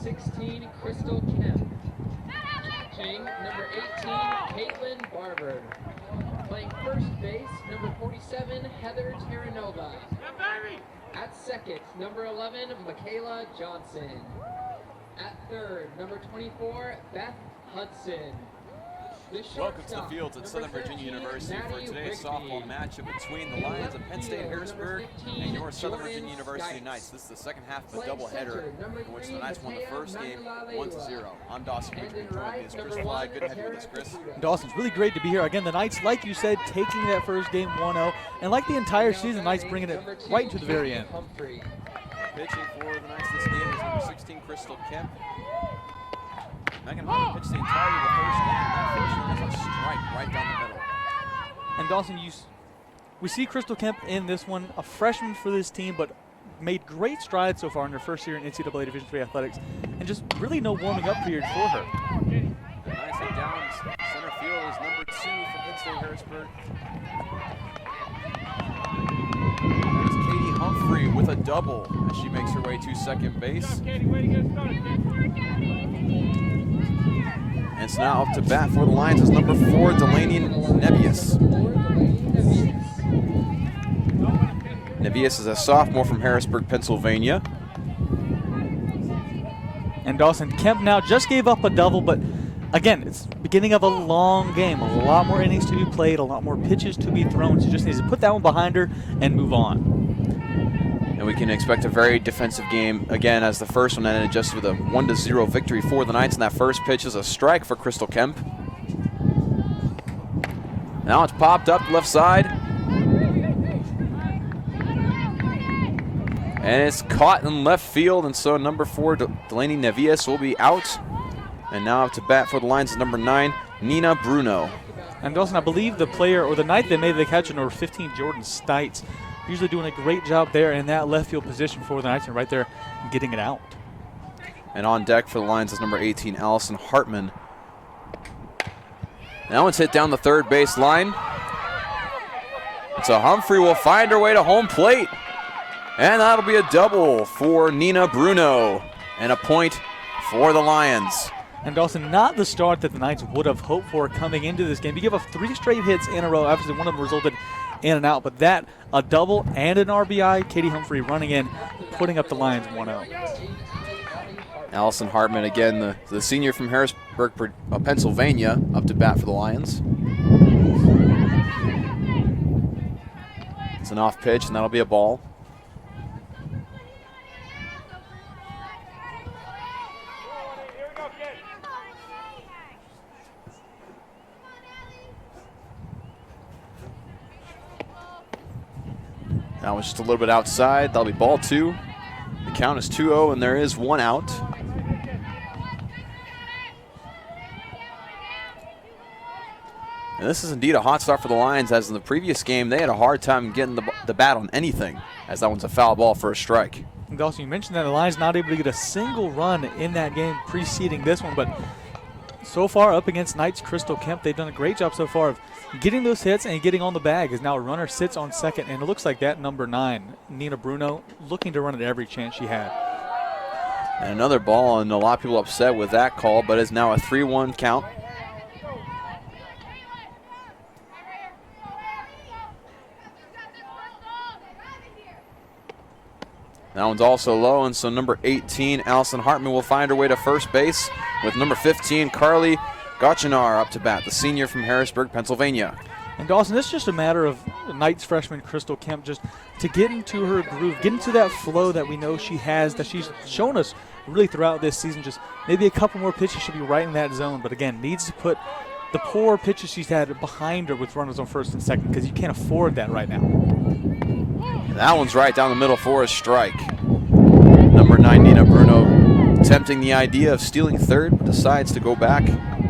16, Crystal Kemp. Pitching, number 18, Caitlin Barber. Playing first base, number 47, Heather Terranova. At second, number 11, Michaela Johnson. At third, number 24, Beth Hudson. Welcome to the fields at Southern Virginia University for today's softball matchup between the Lions of Penn State Harrisburg and your Southern Virginia University Knights. This is the second half of a doubleheader in which the Knights won the first game 1-0. I'm Dawson Richmond, joined me is Chris Fly. Good to have you with us, Chris. Dawson, it's really great to be here. Again, the Knights, like you said, taking that first game 1-0, and like the entire season, Knights bringing it right to the very end. Pitching for the Knights this game is number 16, Crystal Kemp. Megan Hunter pitched the entirety of the first game. That first one is a strike right down the middle. And Dawson, we see Crystal Kemp in this one, a freshman for this team, but made great strides so far in her first year in NCAA Division III athletics, and just really no warming up period for her. Nice hit down center field is number 2 for Penn State Harrisburg. That is Katie Humphrey with a double as she makes her way to second base. And it's now up to bat for the Lions is number 4, Delaney Nevius. Nevius is a sophomore from Harrisburg, Pennsylvania. And Dawson, Kemp now just gave up a double, but again, it's the beginning of a long game. A lot more innings to be played, a lot more pitches to be thrown. She just needs to put that one behind her and move on. And we can expect a very defensive game again, as the first one ended just with a 1-0 victory for the Knights. And that first pitch is a strike for Crystal Kemp. Now it's popped up left side. And it's caught in left field, and so number 4, Delaney Nevius, will be out. And now up to bat for the Lions is number 9, Nina Bruno. And Dawson, I believe the player or the Knight that made the catch, number 15, Jordan Stites, usually doing a great job there in that left field position for the Knights, and right there getting it out. And on deck for the Lions is number 18, Allison Hartman. Now it's hit down the third base line. And so Humphrey will find her way to home plate. And that'll be a double for Nina Bruno. And a point for the Lions. And Dawson, not the start that the Knights would have hoped for coming into this game. You give up 3 straight hits in a row. Obviously, one of them resulted in and out, but that, a double and an RBI. Katie Humphrey running in, putting up the Lions 1-0. Allison Hartman, again, the senior from Harrisburg, Pennsylvania, up to bat for the Lions. It's an off pitch, and that'll be a ball. That was just a little bit outside. That'll be ball 2. The count is 2-0, and there is 1 out. And this is indeed a hot start for the Lions, as in the previous game, they had a hard time getting the bat on anything, as that one's a foul ball for a strike. And Dawson, you mentioned that the Lions not able to get a single run in that game preceding this one, but so far up against Knights Crystal Kemp, they've done a great job so far of getting those hits and getting on the bag, as now a runner sits on second, and it looks like that number 9, Nina Bruno, looking to run at every chance she had. And another ball, and a lot of people upset with that call, but it's now a 3-1 count. That one's also low, and so number 18, Allison Hartman, will find her way to first base with number 15, Carly Gotchinar, up to bat, the senior from Harrisburg, Pennsylvania. And Dawson, it's just a matter of Knights freshman Crystal Kemp just to get into her groove, get into that flow that we know she has, that she's shown us really throughout this season. Just maybe a couple more pitches should be right in that zone, but again, needs to put the poor pitches she's had behind her with runners on first and second, because you can't afford that right now. That one's right down the middle for a strike. Number 9, Nina Bruno, attempting the idea of stealing third, but decides to go back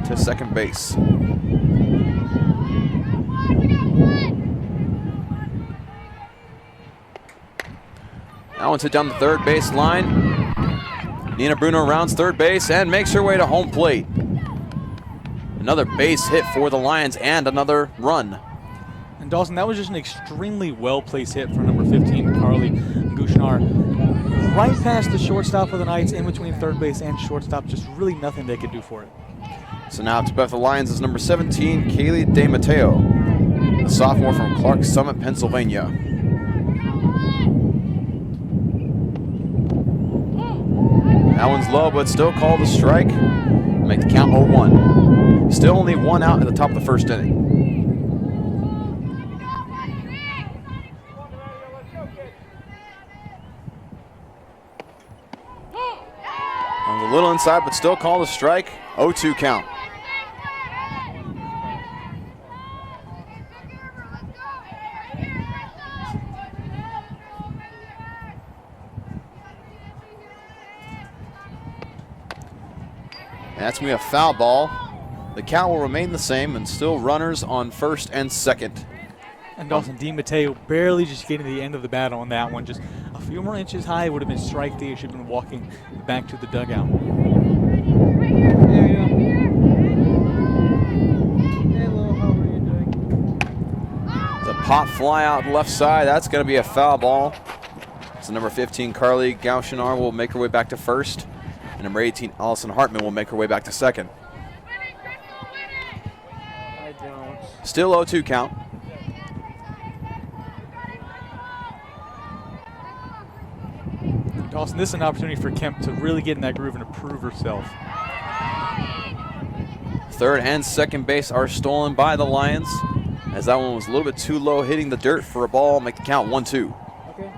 to second base. That one's hit down the third base line. Nina Bruno rounds third base and makes her way to home plate. Another base hit for the Lions and another run. And Dawson, that was just an extremely well-placed hit for number 15, Carly Gutschnar. right past the shortstop of the Knights, in between third base and shortstop. Just really nothing they could do for it. So now to bat for the Lions is number 17, Kaylee DeMatteo, the sophomore from Clark Summit, Pennsylvania. That one's low, but still called a strike. Make the count 0-1. Still only one out at the top of the first inning. On the little inside, but still called a strike. 0-2 count. That's going to be a foul ball. The count will remain the same, and still runners on first and second. And Dawson DeMatteo barely just getting to the end of the bat on that one. Just a few more inches high, it would have been strike three. Should have been walking back to the dugout. Hello, how are you doing? The pop fly out left side. That's going to be a foul ball. So number 15, Carly Gauchinar, will make her way back to first. And number 18, Allison Hartman, will make her way back to second. I don't. Still 0-2 count. Dawson, this is an opportunity for Kemp to really get in that groove and improve herself. Third and second base are stolen by the Lions, as that one was a little bit too low, hitting the dirt for a ball. Make the count 1-2. Okay.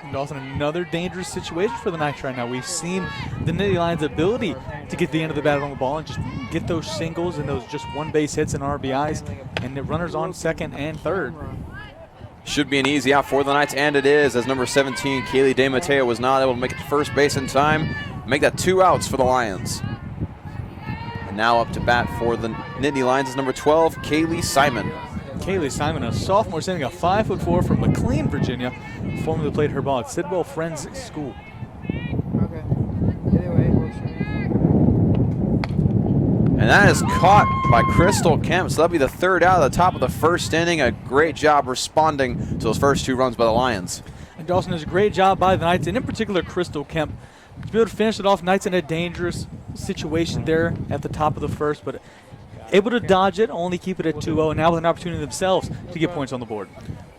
And Dawson, another dangerous situation for the Knights right now. We've seen the Nittany Lions' ability to get the end of the bat on the ball and just get those singles and those just one base hits and RBIs, and the runners on second and third. Should be an easy out for the Knights, and it is, as number 17, Kaylee DeMatteo, was not able to make it to first base in time. Make that 2 outs for the Lions. And now up to bat for the Nittany Lions is number 12, Kaylee Simon. Kaylee Simon, a sophomore, sending a 5'4" from McLean, Virginia, formerly played her ball at Sidwell Friends School. Okay. Anyway, works for me. And that is caught by Crystal Kemp. So that'll be the third out of the top of the first inning. A great job responding to those first 2 runs by the Lions. And Dawson, does a great job by the Knights, and in particular Crystal Kemp, to be able to finish it off. Knights in a dangerous situation there at the top of the first, but able to dodge it, only keep it at 2-0, and now with an opportunity themselves to get points on the board.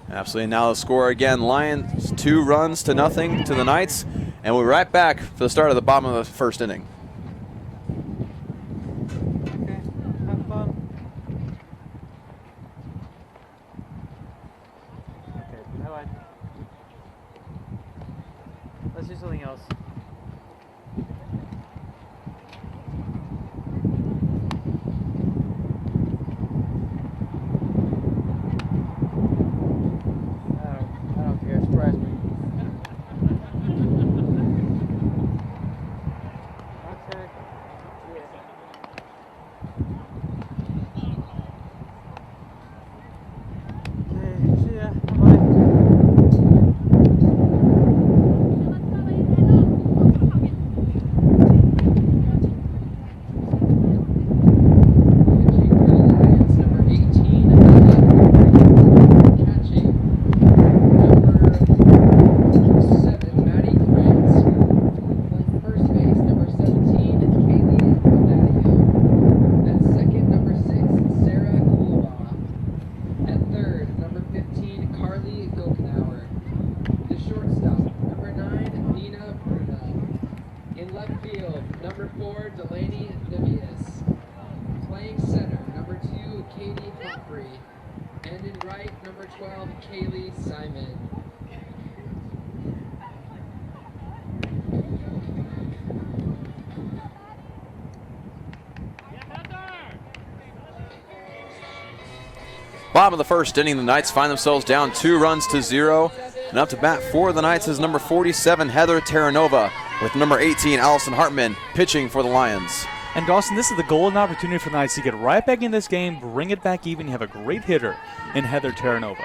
Absolutely. Now the score again, Lions 2 runs to nothing to the Knights. And we'll be right back for the start of the bottom of the first inning. Okay. Have fun. Okay. Bye-bye. Let's do something else. I don't care. Surprise me. Okay. Okay, see ya. Bye. Number 18, catching. Number 7, Maddie Krantz. Playing first base, number 17, Kaylee Donadio. At second, number 6, Sarah Kulaba. At third, number 15, Carly Gochenauer. The shortstop, number 9, Nina Bruna. In left field, number 4, Delaney Devias. Playing center, number 2, Katie Humphrey. And in right, number 12, Kaylee Simon. Bottom of the first inning, the Knights find themselves down 2 runs to 0. And up to bat for the Knights is number 47, Heather Terranova, with number 18, Allison Hartman, pitching for the Lions. And Dawson, this is the golden opportunity for the Knights to get right back in this game, bring it back even. You have a great hitter in Heather Terranova.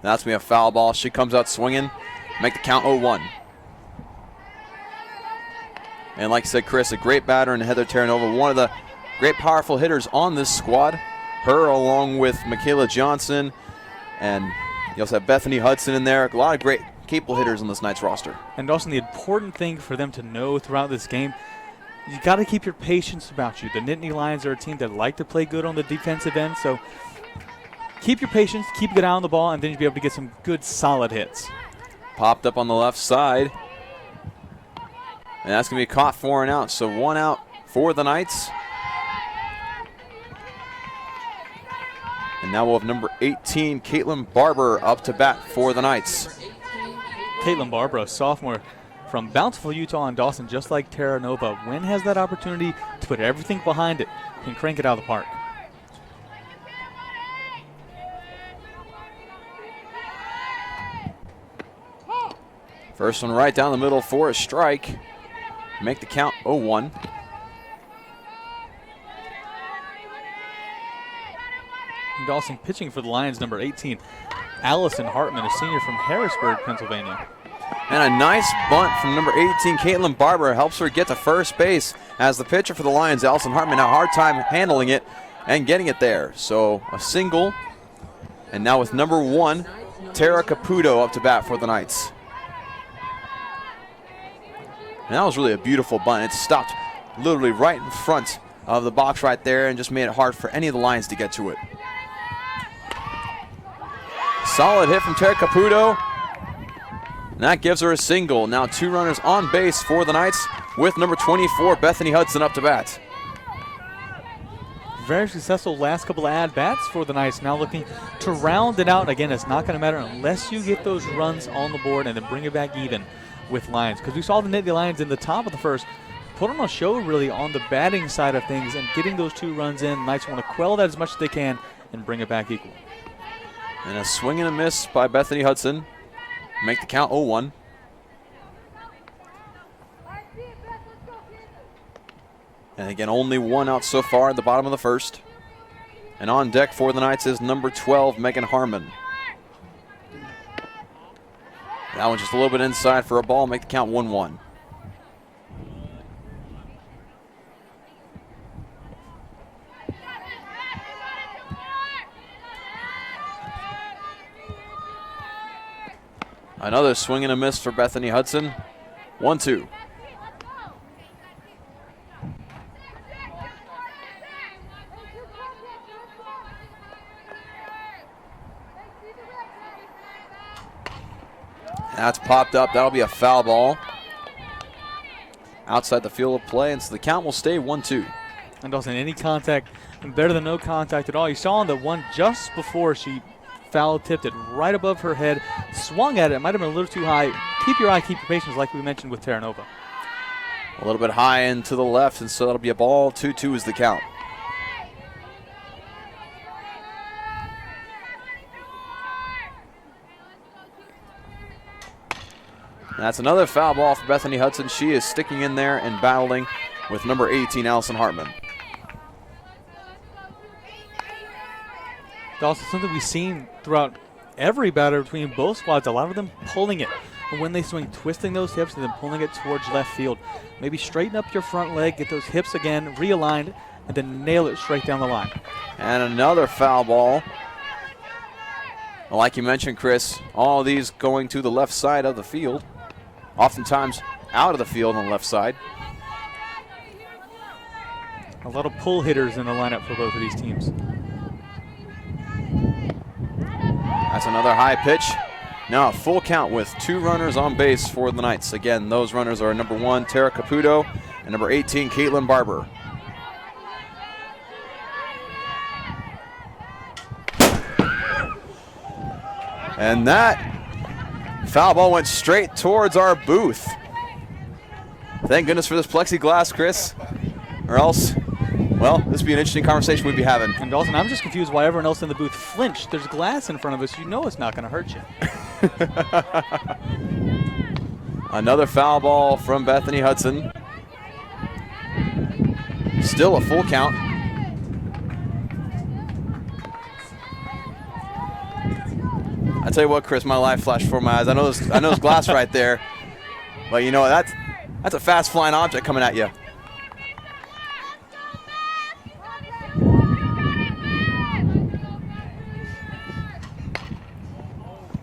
That's going to be a foul ball. She comes out swinging. Make the count 0-1. And like you said, Chris, a great batter in Heather Terranova, one of the great powerful hitters on this squad. Her along with Michaela Johnson and You also have Bethany Hudson in there. A lot of great, capable hitters on this Knights roster. And also the important thing for them to know throughout this game, you got to keep your patience about you. The Nittany Lions are a team that like to play good on the defensive end, so keep your patience, keep good eye on the ball, and then you'll be able to get some good, solid hits. Popped up on the left side. And that's going to be caught for an out. So 1 out for the Knights. And now we'll have number 18, Caitlin Barber, up to bat for the Knights. Caitlin Barber, a sophomore from Bountiful, Utah, and Dawson, just like Terra Nova. When has that opportunity to put everything behind it and crank it out of the park? First one right down the middle for a strike. Make the count 0-1. Dawson pitching for the Lions, number 18, Allison Hartman, a senior from Harrisburg, Pennsylvania. And a nice bunt from number 18, Caitlin Barber, helps her get to first base as the pitcher for the Lions, Allison Hartman, had a hard time handling it and getting it there. So a single, and now with number 1, Tara Caputo, up to bat for the Knights. And that was really a beautiful bunt. It stopped literally right in front of the box right there and just made it hard for any of the Lions to get to it. Solid hit from Tara Caputo. And that gives her a single. Now 2 runners on base for the Knights with number 24, Bethany Hudson, up to bat. Very successful last couple of at-bats for the Knights. Now looking to round it out. Again, it's not going to matter unless you get those runs on the board and then bring it back even with Lions. Because we saw the Nittany Lions in the top of the first put on a show really on the batting side of things, and getting those 2 runs in, Knights want to quell that as much as they can and bring it back equal. And a swing and a miss by Bethany Hudson. Make the count 0-1. And again, only 1 out so far at the bottom of the first. And on deck for the Knights is number 12, Megan Harmon. That one just a little bit inside for a ball. Make the count 1-1. Another swing and a miss for Bethany Hudson. 1-2. That's popped up. That'll be a foul ball outside the field of play, and so the count will stay 1-2. And Dawson, any contact, better than no contact at all. You saw on the one just before she foul tipped it right above her head, swung at it. It might have been a little too high. Keep your eye, keep your patience, like we mentioned with Terra Nova. A little bit high and to the left, and so that'll be a ball. 2-2 is the count. That's another foul ball for Bethany Hudson. She is sticking in there and battling with number 18, Allison Hartman. Also something we've seen throughout every batter between both squads, a lot of them pulling it. And when they swing, twisting those hips and then pulling it towards left field. Maybe straighten up your front leg, get those hips again realigned, and then nail it straight down the line. And another foul ball. Like you mentioned, Chris, all of these going to the left side of the field. Oftentimes out of the field on the left side. A lot of pull hitters in the lineup for both of these teams. That's another high pitch. Now a full count with 2 runners on base for the Knights. Again, those runners are number 1, Tara Caputo, and number 18, Caitlin Barber. And that foul ball went straight towards our booth. Thank goodness for this plexiglass, Chris, or else, well, this would be an interesting conversation we'd be having. And Dawson, I'm just confused why everyone else in the booth flinched. There's glass in front of us. You know it's not going to hurt you. Another foul ball from Bethany Hudson. Still a full count. I tell you what, Chris, my life flashed before my eyes. I know there's glass right there, but you know that's a fast flying object coming at you.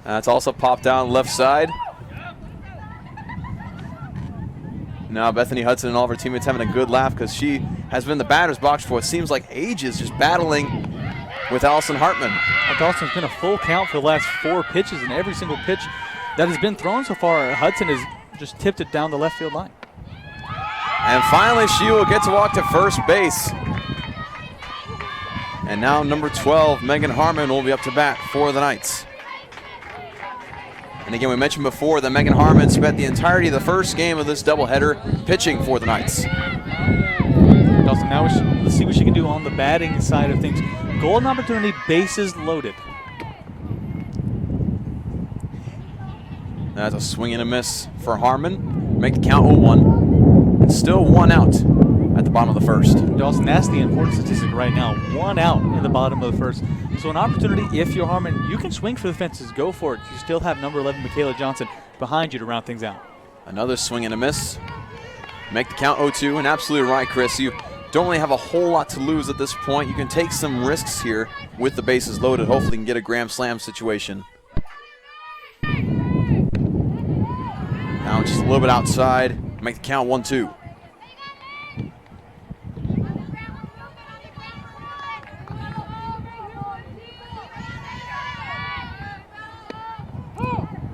That's also popped down left side. Now Bethany Hudson and all of her teammates having a good laugh because she has been in the batter's box for what seems like ages, just battling with Allison Hartman. Dawson's been a full count for the last 4 pitches, and every single pitch that has been thrown so far, Hudson has just tipped it down the left field line. And finally, she will get to walk to first base. And now number 12, Megan Harmon, will be up to bat for the Knights. And again, we mentioned before that Megan Harmon spent the entirety of the first game of this doubleheader pitching for the Knights. Dawson, now let's see what she can do on the batting side of things. Golden opportunity, bases loaded. That's a swing and a miss for Harmon. Make the count 0-1. And still 1 out at the bottom of the first. Dawson, that's the important statistic right now. 1 out in the bottom of the first. So an opportunity, if you're Harmon, you can swing for the fences. Go for it. You still have number 11, Michaela Johnson, behind you to round things out. Another swing and a miss. Make the count 0-2. And absolutely right, Chris. You don't really have a whole lot to lose at this point. You can take some risks here with the bases loaded. Hopefully you can get a grand slam situation. Now just a little bit outside. Make the count 1-2.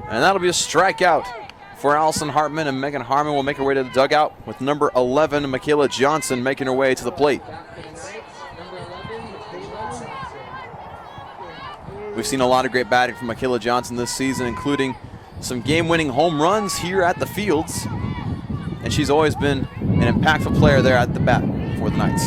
And that'll be a strikeout for Allison Hartman, and Megan Harmon will make her way to the dugout with number 11, Michaela Johnson, making her way to the plate. We've seen a lot of great batting from Michaela Johnson this season, including some game-winning home runs here at the Fields. And she's always been an impactful player there at the bat for the Knights.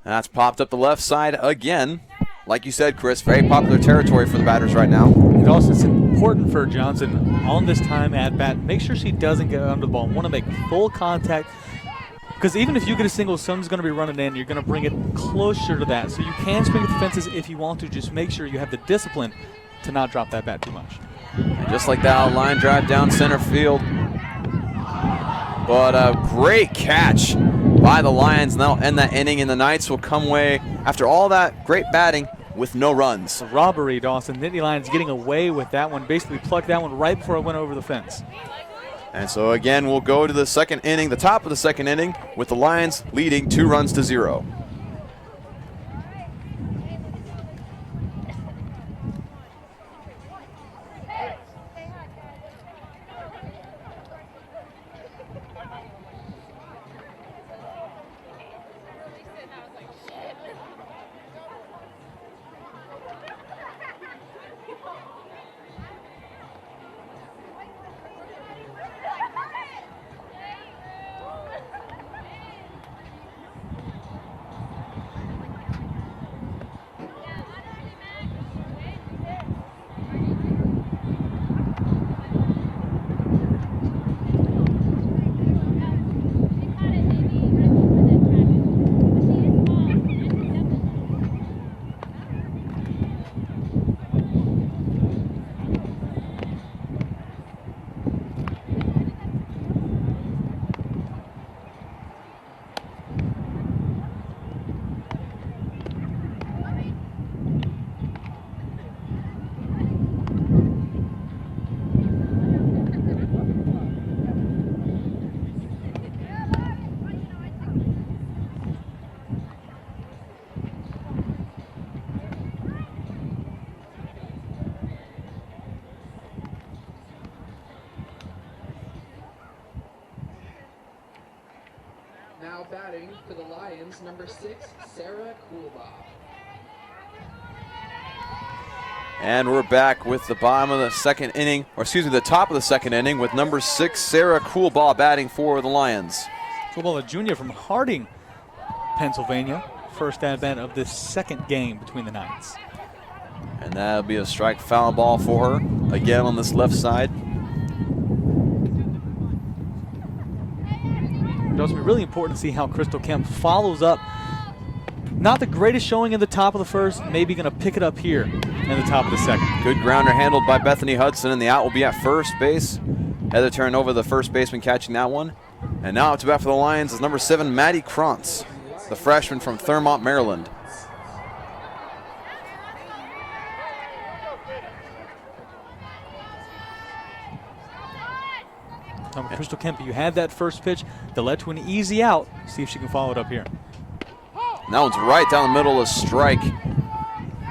That's popped up the left side again. Like you said, Chris, very popular territory for the batters right now. And also, it's important for Johnson on this time at bat. Make sure she doesn't get under the ball. Want to make full contact. Because even if you get a single, someone's going to be running in. You're going to bring it closer to that. So you can swing at the fences if you want to. Just make sure you have the discipline to not drop that bat too much. And just like that, a line drive down center field. But a great catch by the Lions, and that'll end that inning, and the Knights will come away after all that great batting with no runs. A robbery, Dawson. Nittany Lions getting away with that one. Basically plucked that one right before it went over the fence. And so again, we'll go to the second inning, the top of the second inning, with the Lions leading 2-0. Now batting for the Lions, number 6, Sarah Coolbaugh. And we're back with the bottom of the second inning, or excuse me, the top of the second inning with number 6, Sarah Coolbaugh, batting for the Lions. Coolbaugh, a junior from Harding, Pennsylvania. First at-bat of this second game between the Knights. And that'll be a strike foul ball for her, again on this left side. It'll also be really important to see how Crystal Kemp follows up. Not the greatest showing in the top of the first, maybe going to pick it up here in the top of the second. Good grounder handled by Bethany Hudson, and the out will be at first base. Heather turned over the first baseman catching that one. And now up to bat for the Lions is number 7, Maddie Krantz, the freshman from Thurmont, Maryland. Crystal Kemp, you had that first pitch that led to an easy out. See if she can follow it up here. And that one's right down the middle, a strike.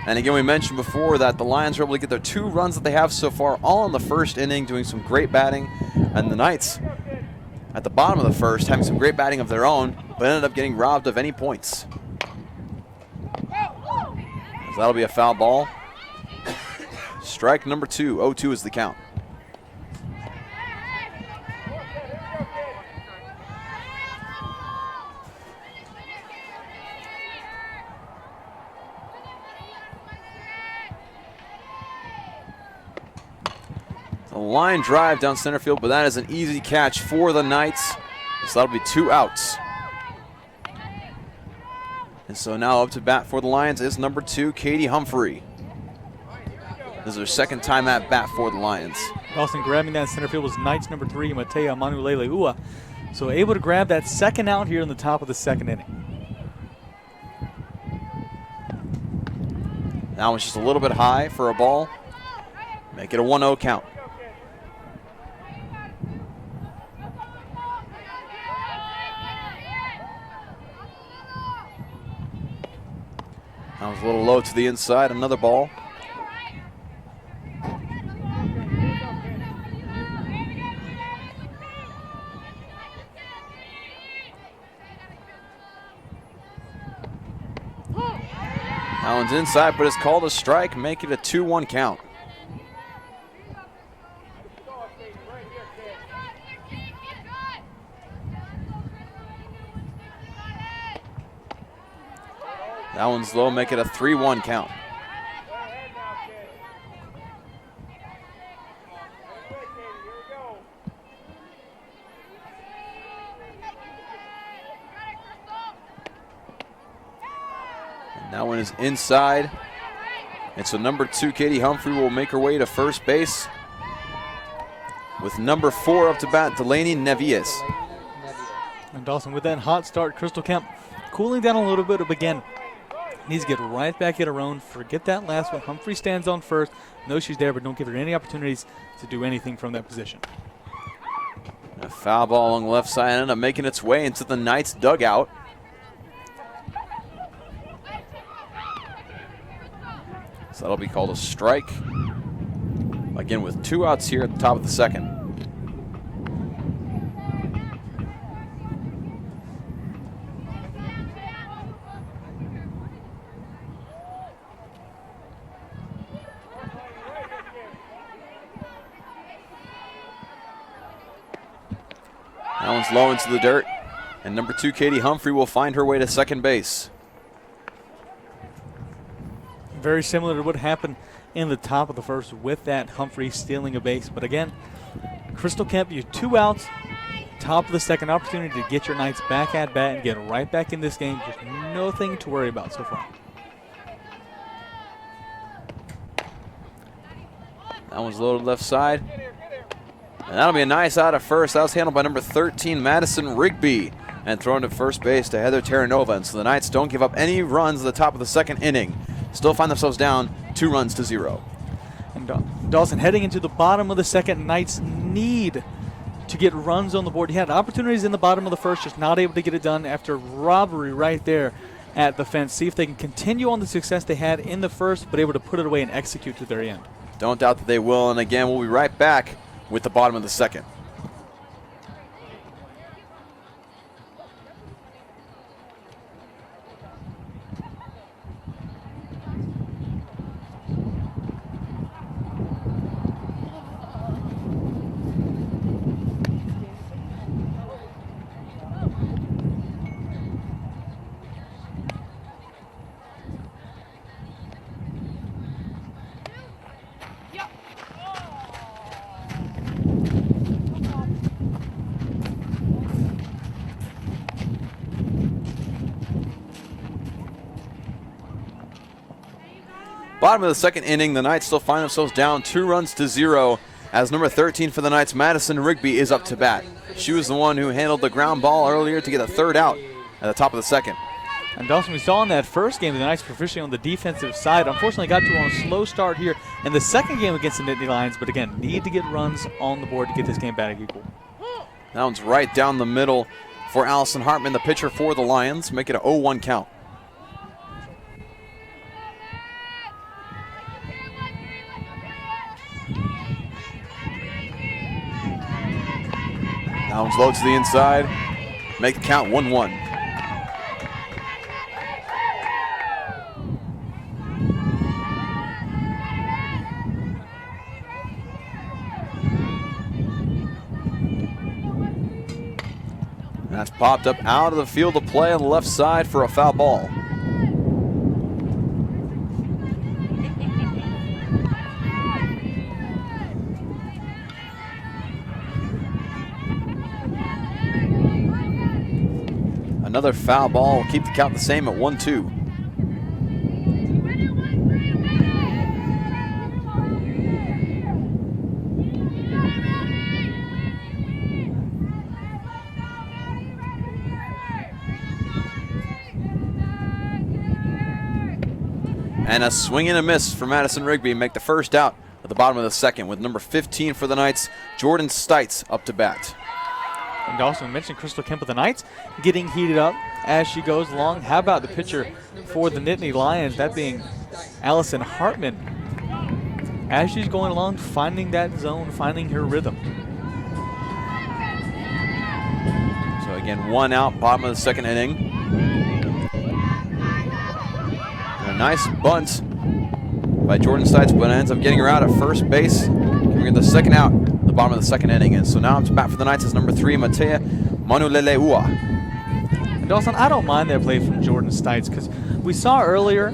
And again, we mentioned before that the Lions were able to get their 2 runs that they have so far, all in the first inning, doing some great batting. And the Knights, at the bottom of the first, having some great batting of their own, but ended up getting robbed of any points. So that'll be a foul ball. Strike number 2. 0-2 is the count. A line drive down center field, but that is an easy catch for the Knights. So that'll be 2 outs. And so now up to bat for the Lions is number 2, Katie Humphrey. This is her second time at bat for the Lions. Dawson grabbing that center field was Knights number 3, Matea Manulele Ua. So able to grab that second out here in the top of the second inning. That one's just a little bit high for a ball. Make it a 1-0 count. That was a little low to the inside, another ball. That one's inside, but it's called a strike, make it a 2-1 count. That one's low, make it a 3-1 count. And that one is inside. And so number 2, Katie Humphrey, will make her way to first base with number 4 up to bat, Delaney Nevies. And Dawson, with that hot start, Crystal Kemp cooling down a little bit, but again, needs to get right back at her own. Forget that last one. Humphrey stands on first. Knows she's there, but don't give her any opportunities to do anything from that position. A foul ball along the left side ended up making its way into the Knights dugout. So that'll be called a strike. Again, with 2 outs here at the top of the second. That one's low into the dirt. And number 2, Katie Humphrey, will find her way to second base. Very similar to what happened in the top of the first with that Humphrey stealing a base. But again, Crystal Kemp, you 2 outs, top of the second, opportunity to get your Knights back at bat and get right back in this game. Just nothing to worry about so far. That one's low to the left side. And that'll be a nice out at first. That was handled by number 13, Madison Rigby, and thrown to first base to Heather Terranova. And so the Knights don't give up any runs at the top of the second inning. Still find themselves down 2-0. And Dawson, heading into the bottom of the second, Knights need to get runs on the board. He had opportunities in the bottom of the first, just not able to get it done after robbery right there at the fence. See if they can continue on the success they had in the first, but able to put it away and execute to their end. Don't doubt that they will. And again, we'll be right back with the bottom of the second. Bottom of the second inning, the Knights still find themselves down 2-0 as number 13 for the Knights, Madison Rigby, is up to bat. She was the one who handled the ground ball earlier to get a 3rd out at the top of the second. And Dawson, we saw in that first game the Knights proficient on the defensive side. Unfortunately, got to on a slow start here in the second game against the Nittany Lions, but again, need to get runs on the board to get this game back equal. That one's right down the middle for Allison Hartman, the pitcher for the Lions. Make it a 0-1 count. That one's low to the inside. Make the count 1-1. That's popped up out of the field of play on the left side for a foul ball. Another foul ball will keep the count the same at 1-2. And a swing and a miss for Madison Rigby. Make the first out at the bottom of the second with number 15 for the Knights, Jordan Stites, up to bat. And also mentioned Crystal Kemp of the Knights getting heated up as she goes along. How about the pitcher for the Nittany Lions, that being Allison Hartman, as she's going along, finding that zone, finding her rhythm. So again, one out, bottom of the second inning. And a nice bunt by Jordan Stites, but ends up getting her out at first base, giving her the second out at the bottom of the second inning. And so now up to bat for the Knights is number 3, Matea Manuleleua. And Dawson, I don't mind that play from Jordan Stites because we saw earlier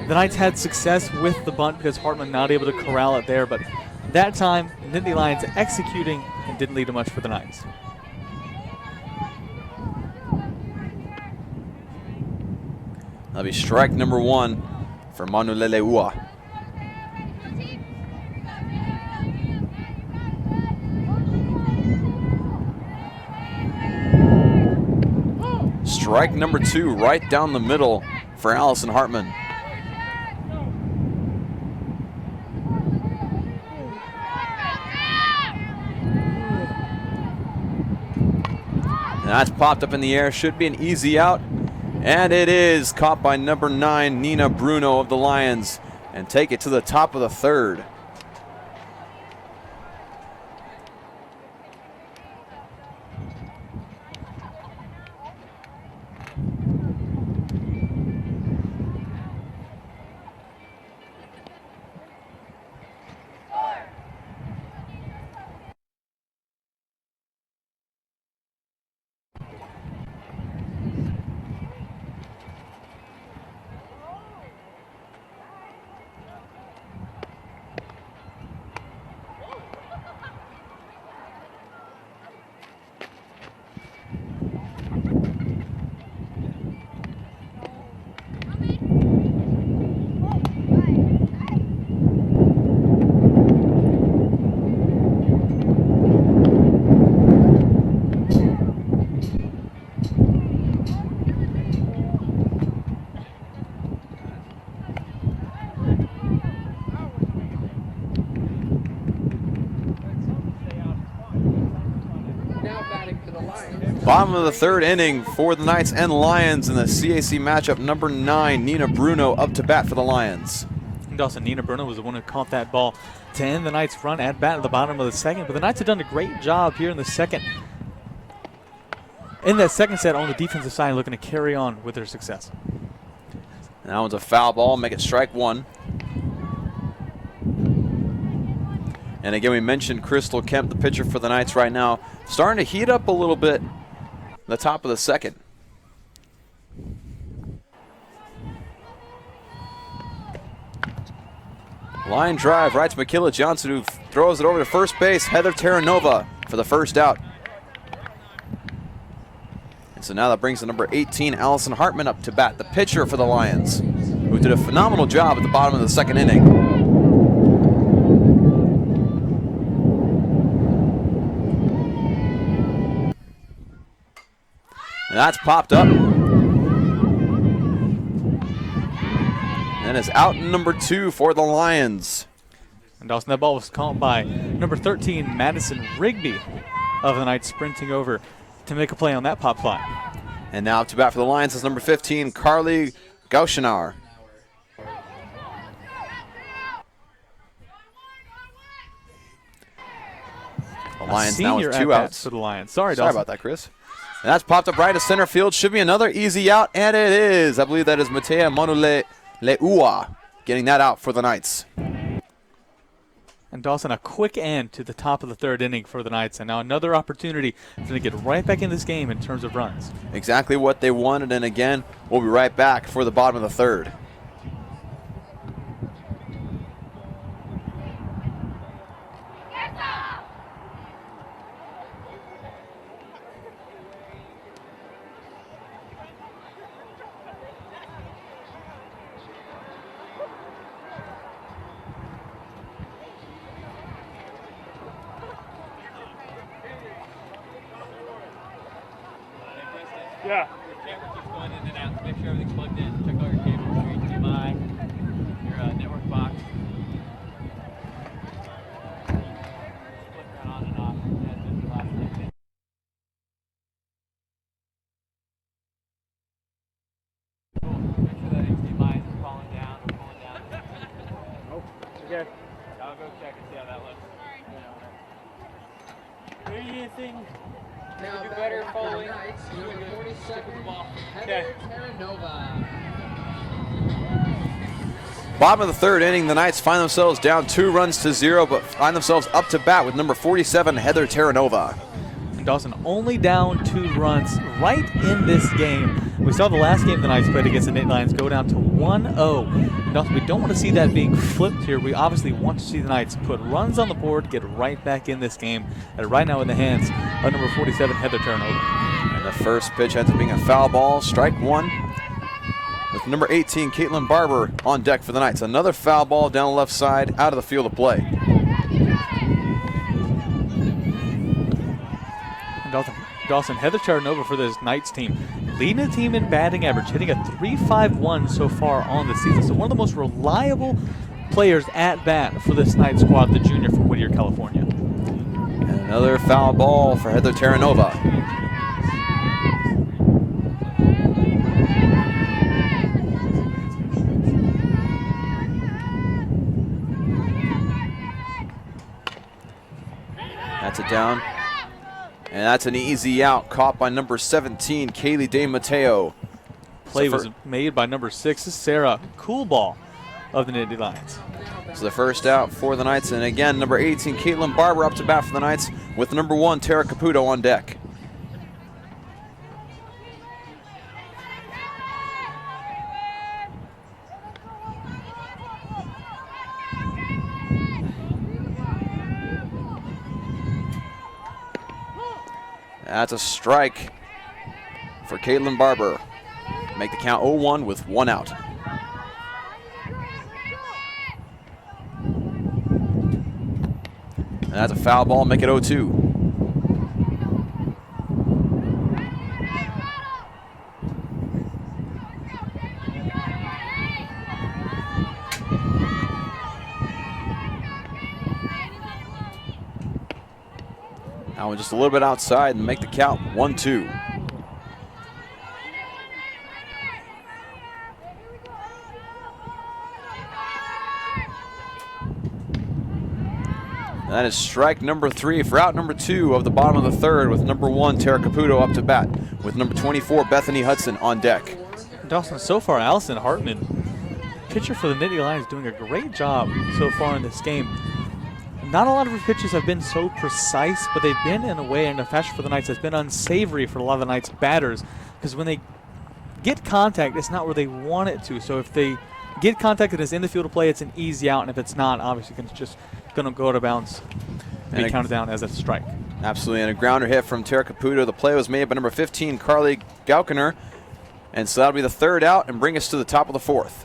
the Knights had success with the bunt because Hartman not able to corral it there, but that time Nittany Lions executing and didn't lead to much for the Knights. That'll be strike number 1 for Manuleleua. Strike number 2 right down the middle for Allison Hartman. And that's popped up in the air. Should be an easy out. And it is caught by number 9, Nina Bruno of the Lions, and take it to the top of the third. Bottom of the third inning for the Knights and Lions in the CAC matchup. Number 9, Nina Bruno, up to bat for the Lions. And also Nina Bruno was the one who caught that ball to end the Knights' run at bat at the bottom of the second. But the Knights have done a great job here in the second. In that second set on the defensive side, looking to carry on with their success. And that one's a foul ball, make it strike 1. And again, we mentioned Crystal Kemp, the pitcher for the Knights right now, starting to heat up a little bit in the top of the second. Line drive right to Makila Johnson, who throws it over to first base. Heather Terranova for the first out. And so now that brings the number 18, Allison Hartman, up to bat, the pitcher for the Lions, who did a phenomenal job at the bottom of the second inning. And that's popped up. And is out number 2 for the Lions. And Dawson, that ball was caught by number 13, Madison Rigby of the Knights sprinting over to make a play on that pop fly. And now up to bat for the Lions is number 15, Carly Gauchenauer. The Lions now with 2 outs. For the Lions. Sorry Sorry Dawson. about that, Chris. And that's popped up right to center field. Should be another easy out, and it is. I believe that is Matea Manule-Leua getting that out for the Knights. And Dawson, a quick end to the top of the 3rd inning for the Knights, and now another opportunity to get right back in this game in terms of runs. Exactly what they wanted, and again, we'll be right back for the bottom of the 3rd. Yeah. Your camera keeps going in and out. Make sure everything's plugged in. Check all your cables, your HDMI, your network box. Flip that on and off. That's just the last thing. Cool. Make sure that HDMI isn't falling down or pulling down. Oh, okay. I'll go check and see how that looks. Hear anything? Now do back better for the following. Knights, You're number good. 47, Stick with the ball. Heather Terranova. Bottom of the 3rd inning, the Knights find themselves down 2 runs to 0, but find themselves up to bat with number 47, Heather Terranova. And Dawson only down 2 runs right in this game. We saw the last game the Knights played against the Nittany Lions go down to 1-0. And Dawson, we don't want to see that being flipped here. We obviously want to see the Knights put runs on the board, get right back in this game, and right now in the hands of number 47, Heather Terranova. And the first pitch ends up being a foul ball, strike 1. With number 18, Caitlin Barber on deck for the Knights. Another foul ball down the left side, out of the field of play. And Dawson, Heather Terranova for this Knights team, leading the team in batting average, hitting a .351 so far on the season. So one of the most reliable players at bat for this Knights squad, the junior from Whittier, California. And another foul ball for Heather Terranova. That's it down. And that's an easy out, caught by number 17, Kaylee De Mateo. Play was made by number 6, Sarah Coolball of the Nittany Lions. So the first out for the Knights, and again, number 18, Caitlin Barber up to bat for the Knights with number 1, Tara Caputo on deck. That's a strike for Caitlin Barber. Make the count 0-1 with 1 out. And that's a foul ball, make it 0-2. Now we're just a little bit outside and make the count 1-2. That is strike number 3 for out number 2 of the bottom of the 3rd with number 1, Tara Caputo up to bat with number 24, Bethany Hudson on deck. Dawson, so far, Allison Hartman, pitcher for the Nittany Lions, doing a great job so far in this game. Not a lot of her pitches have been so precise, but they've been in a way, in a fashion for the Knights that's been unsavory for a lot of the Knights batters, because when they get contact, it's not where they want it to. So if they get contact and it's in the field of play, it's an easy out, and if it's not, obviously it's just going to go out of bounds and be counted down as a strike. Absolutely, and a grounder hit from Tara Caputo. The play was made by number 15, Carly Gaukener, and so that'll be the 3rd out and bring us to the top of the 4th.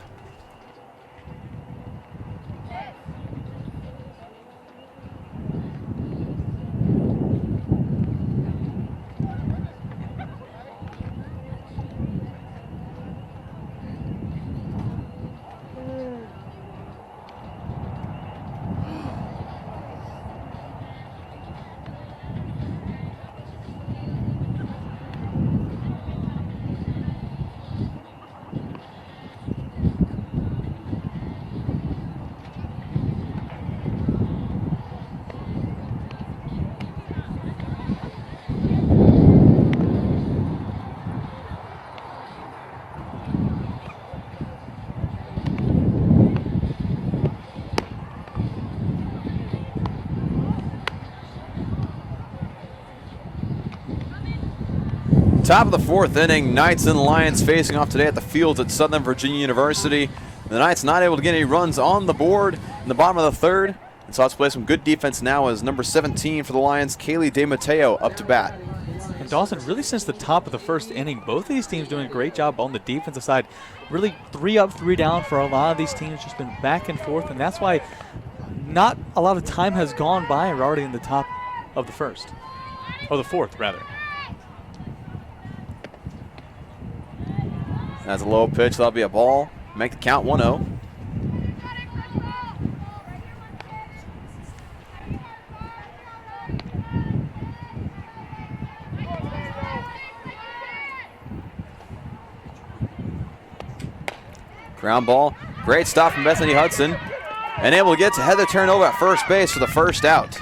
Top of the fourth inning, Knights and Lions facing off today at the fields at Southern Virginia University. The Knights not able to get any runs on the board in the bottom of the third. And so let's play some good defense now as number 17 for the Lions, Kaylee DeMatteo, up to bat. And Dawson, really since the top of the first inning, both of these teams doing a great job on the defensive side. Really 3 up, 3 down for a lot of these teams, just been back and forth, and that's why not a lot of time has gone by. We're already in the top of the first, or the fourth, rather. That's a low pitch. That'll be a ball. Make the count 1-0. Ground ball. Great stop from Bethany Hudson. And able to get to Heather Terranova at first base for the first out.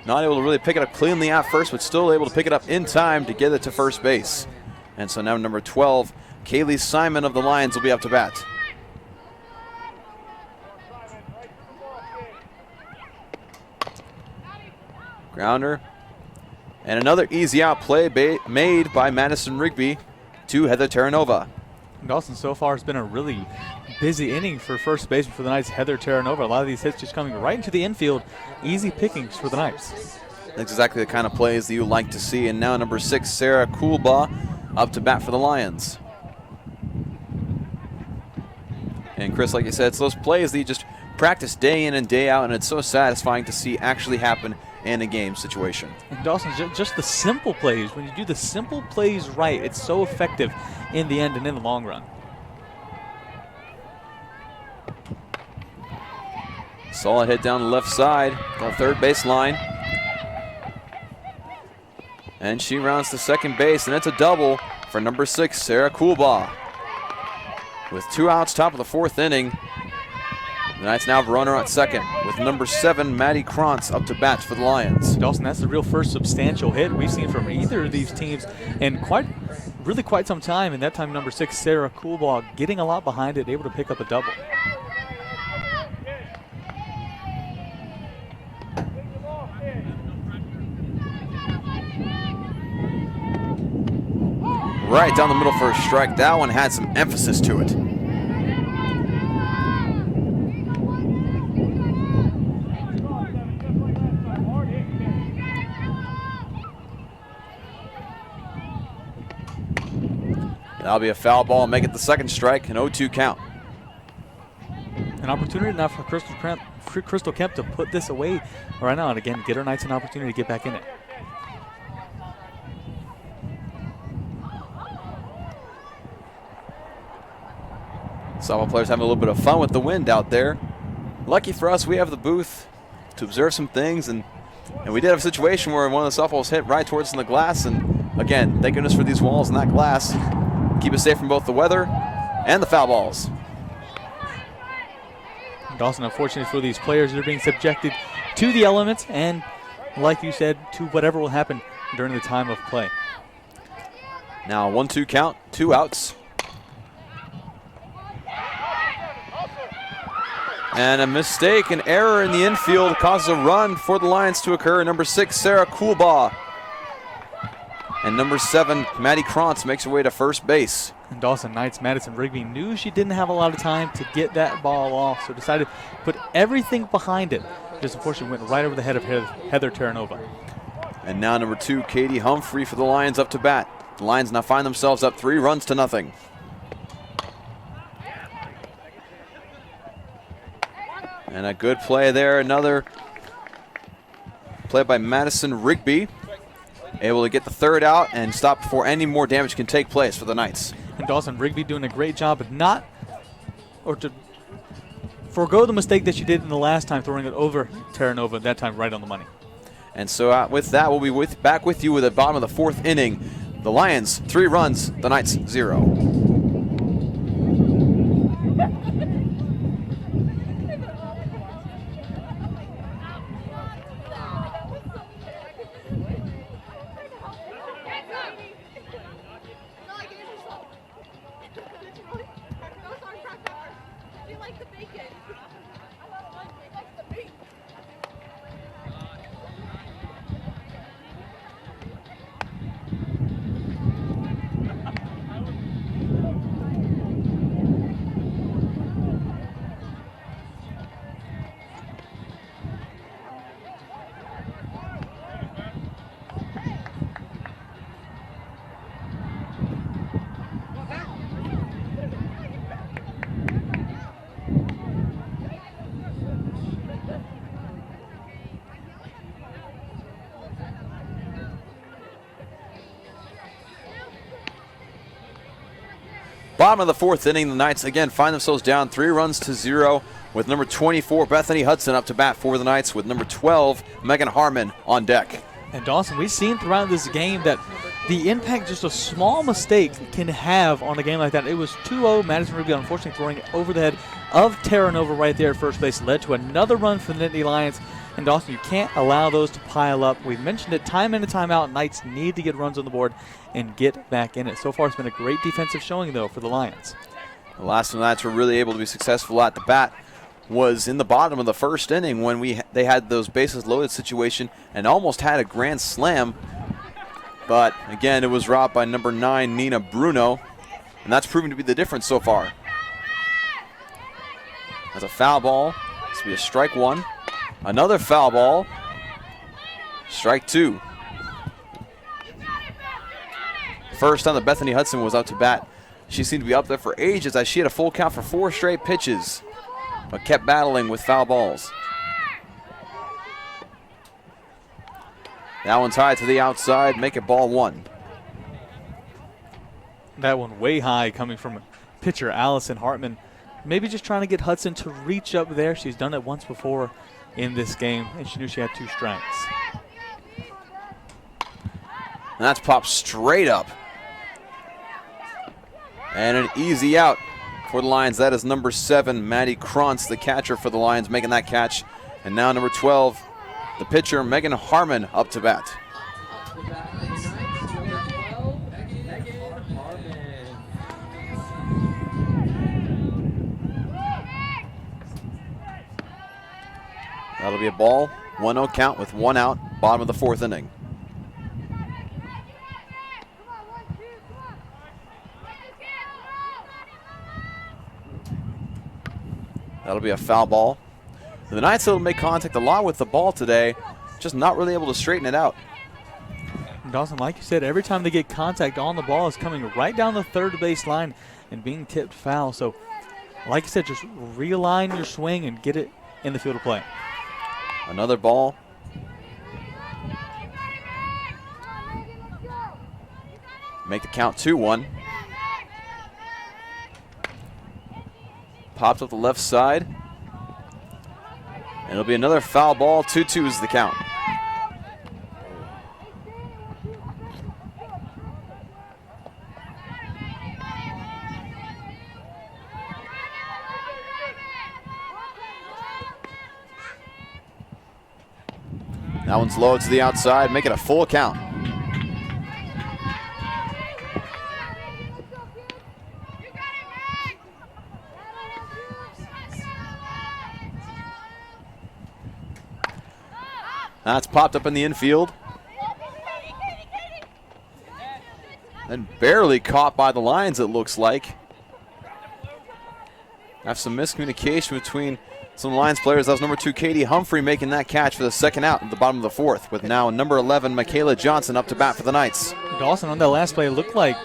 Not able to really pick it up cleanly at first, but still able to pick it up in time to get it to first base. And so now number 12, Kaylee Simon of the Lions will be up to bat. Grounder. And another easy out play made by Madison Rigby to Heather Terranova. Dawson, so far, has been a really busy inning for first baseman for the Knights, Heather Terranova. A lot of these hits just coming right into the infield. Easy pickings for the Knights. That's exactly the kind of plays that you like to see. And now number 6, Sarah Coolbaugh, up to bat for the Lions. And Chris, like you said, it's those plays that you just practice day in and day out, and it's so satisfying to see actually happen in a game situation. And Dawson, just the simple plays. When you do the simple plays right, it's so effective in the end and in the long run. Solid hit down the left side, the third base line. And she rounds to second base, and it's a double for number 6, Sarah Coolbaugh. With 2 outs, top of the fourth inning, the Knights now have a runner at second with number 7, Maddie Krantz, up to bat for the Lions. Dawson, that's the real first substantial hit we've seen from either of these teams in really quite some time. And that time, number 6, Sarah Coolbaugh, getting a lot behind it, able to pick up a double. Right down the middle for a strike. That one had some emphasis to it. That'll be a foul ball, make it the second strike, an 0-2 count. An opportunity now for Crystal Kemp to put this away right now, and again, get her Knights an opportunity to get back in it. Softball players having a little bit of fun with the wind out there. Lucky for us, we have the booth to observe some things, and we did have a situation where one of the softballs hit right towards the glass, and again, thank goodness for these walls and that glass. Keep us safe from both the weather and the foul balls. Dawson, unfortunately for these players, they're being subjected to the elements and, like you said, to whatever will happen during the time of play. Now 1-2 count, 2 outs. And a mistake, an error in the infield causes a run for the Lions to occur. Number 6, Sarah Coolbaugh. And number 7, Maddie Krantz makes her way to first base. And Dawson Knights, Madison Rigby knew she didn't have a lot of time to get that ball off, so decided to put everything behind it. Just unfortunately went right over the head of Heather Terranova. And now number 2, Katie Humphrey for the Lions up to bat. The Lions now find themselves up 3-0. And a good play there. Another play by Madison Rigby. Able to get the third out and stop before any more damage can take place for the Knights. And Dawson Rigby doing a great job of to forego the mistake that she did in the last time, throwing it over Terranova, that time right on the money. And so with that, we'll be back with you at the bottom of the fourth inning. The Lions, 3 runs, the Knights, 0. bottom of the fourth inning, the Knights again find themselves down 3-0 with number 24, Bethany Hudson, up to bat for the Knights with number 12, Megan Harmon, on deck. And Dawson, we've seen throughout this game that the impact just a small mistake can have on a game like that. It was 2-0. Madison Rubio unfortunately throwing it over the head of Terra Nova right there at first base led to another run for the Nittany Lions. And Dawson, you can't allow those to pile up. We've mentioned it time in and time out. Knights need to get runs on the board and get back in it. So far, it's been a great defensive showing, though, for the Lions. The last time the Knights were really able to be successful at the bat was in the bottom of the first inning when they had those bases loaded situation and almost had a grand slam. But again, it was robbed by number 9, Nina Bruno, and that's proven to be the difference so far. That's a foul ball. This will be a strike one. Another foul ball. Strike two. First time that Bethany Hudson was up to bat, she seemed to be up there for ages as she had a full count for 4 straight pitches, but kept battling with foul balls. That one's high to the outside, make it ball one. That one way high coming from pitcher Allison Hartman. Maybe just trying to get Hudson to reach up there. She's done it once before in this game, and she knew she had 2 strikes. And that's popped straight up. And an easy out for the Lions. That is number 7, Maddie Krantz, the catcher for the Lions, making that catch. And now number 12, the pitcher, Megan Harmon, up to bat. Up to bat for the Knights, number 12, Megan Harmon. That'll be a ball. 1-0 count with 1 out, bottom of the fourth inning. That'll be a foul ball. The Knights will make contact a lot with the ball today, just not really able to straighten it out. Dawson, like you said, every time they get contact on the ball, is coming right down the third base line and being tipped foul. So, like you said, just realign your swing and get it in the field of play. Another ball. Make the count 2-1. Pops up the left side. And it'll be another foul ball. 2-2 is the count. That one's low to the outside, make it a full count. That's popped up in the infield. And barely caught by the Lions, it looks like. Have some miscommunication between some Lions players. That was number 2, Katie Humphrey, making that catch for the second out at the bottom of the fourth, with now number 11, Michaela Johnson, up to bat for the Knights. Dawson, on that last play, it looked like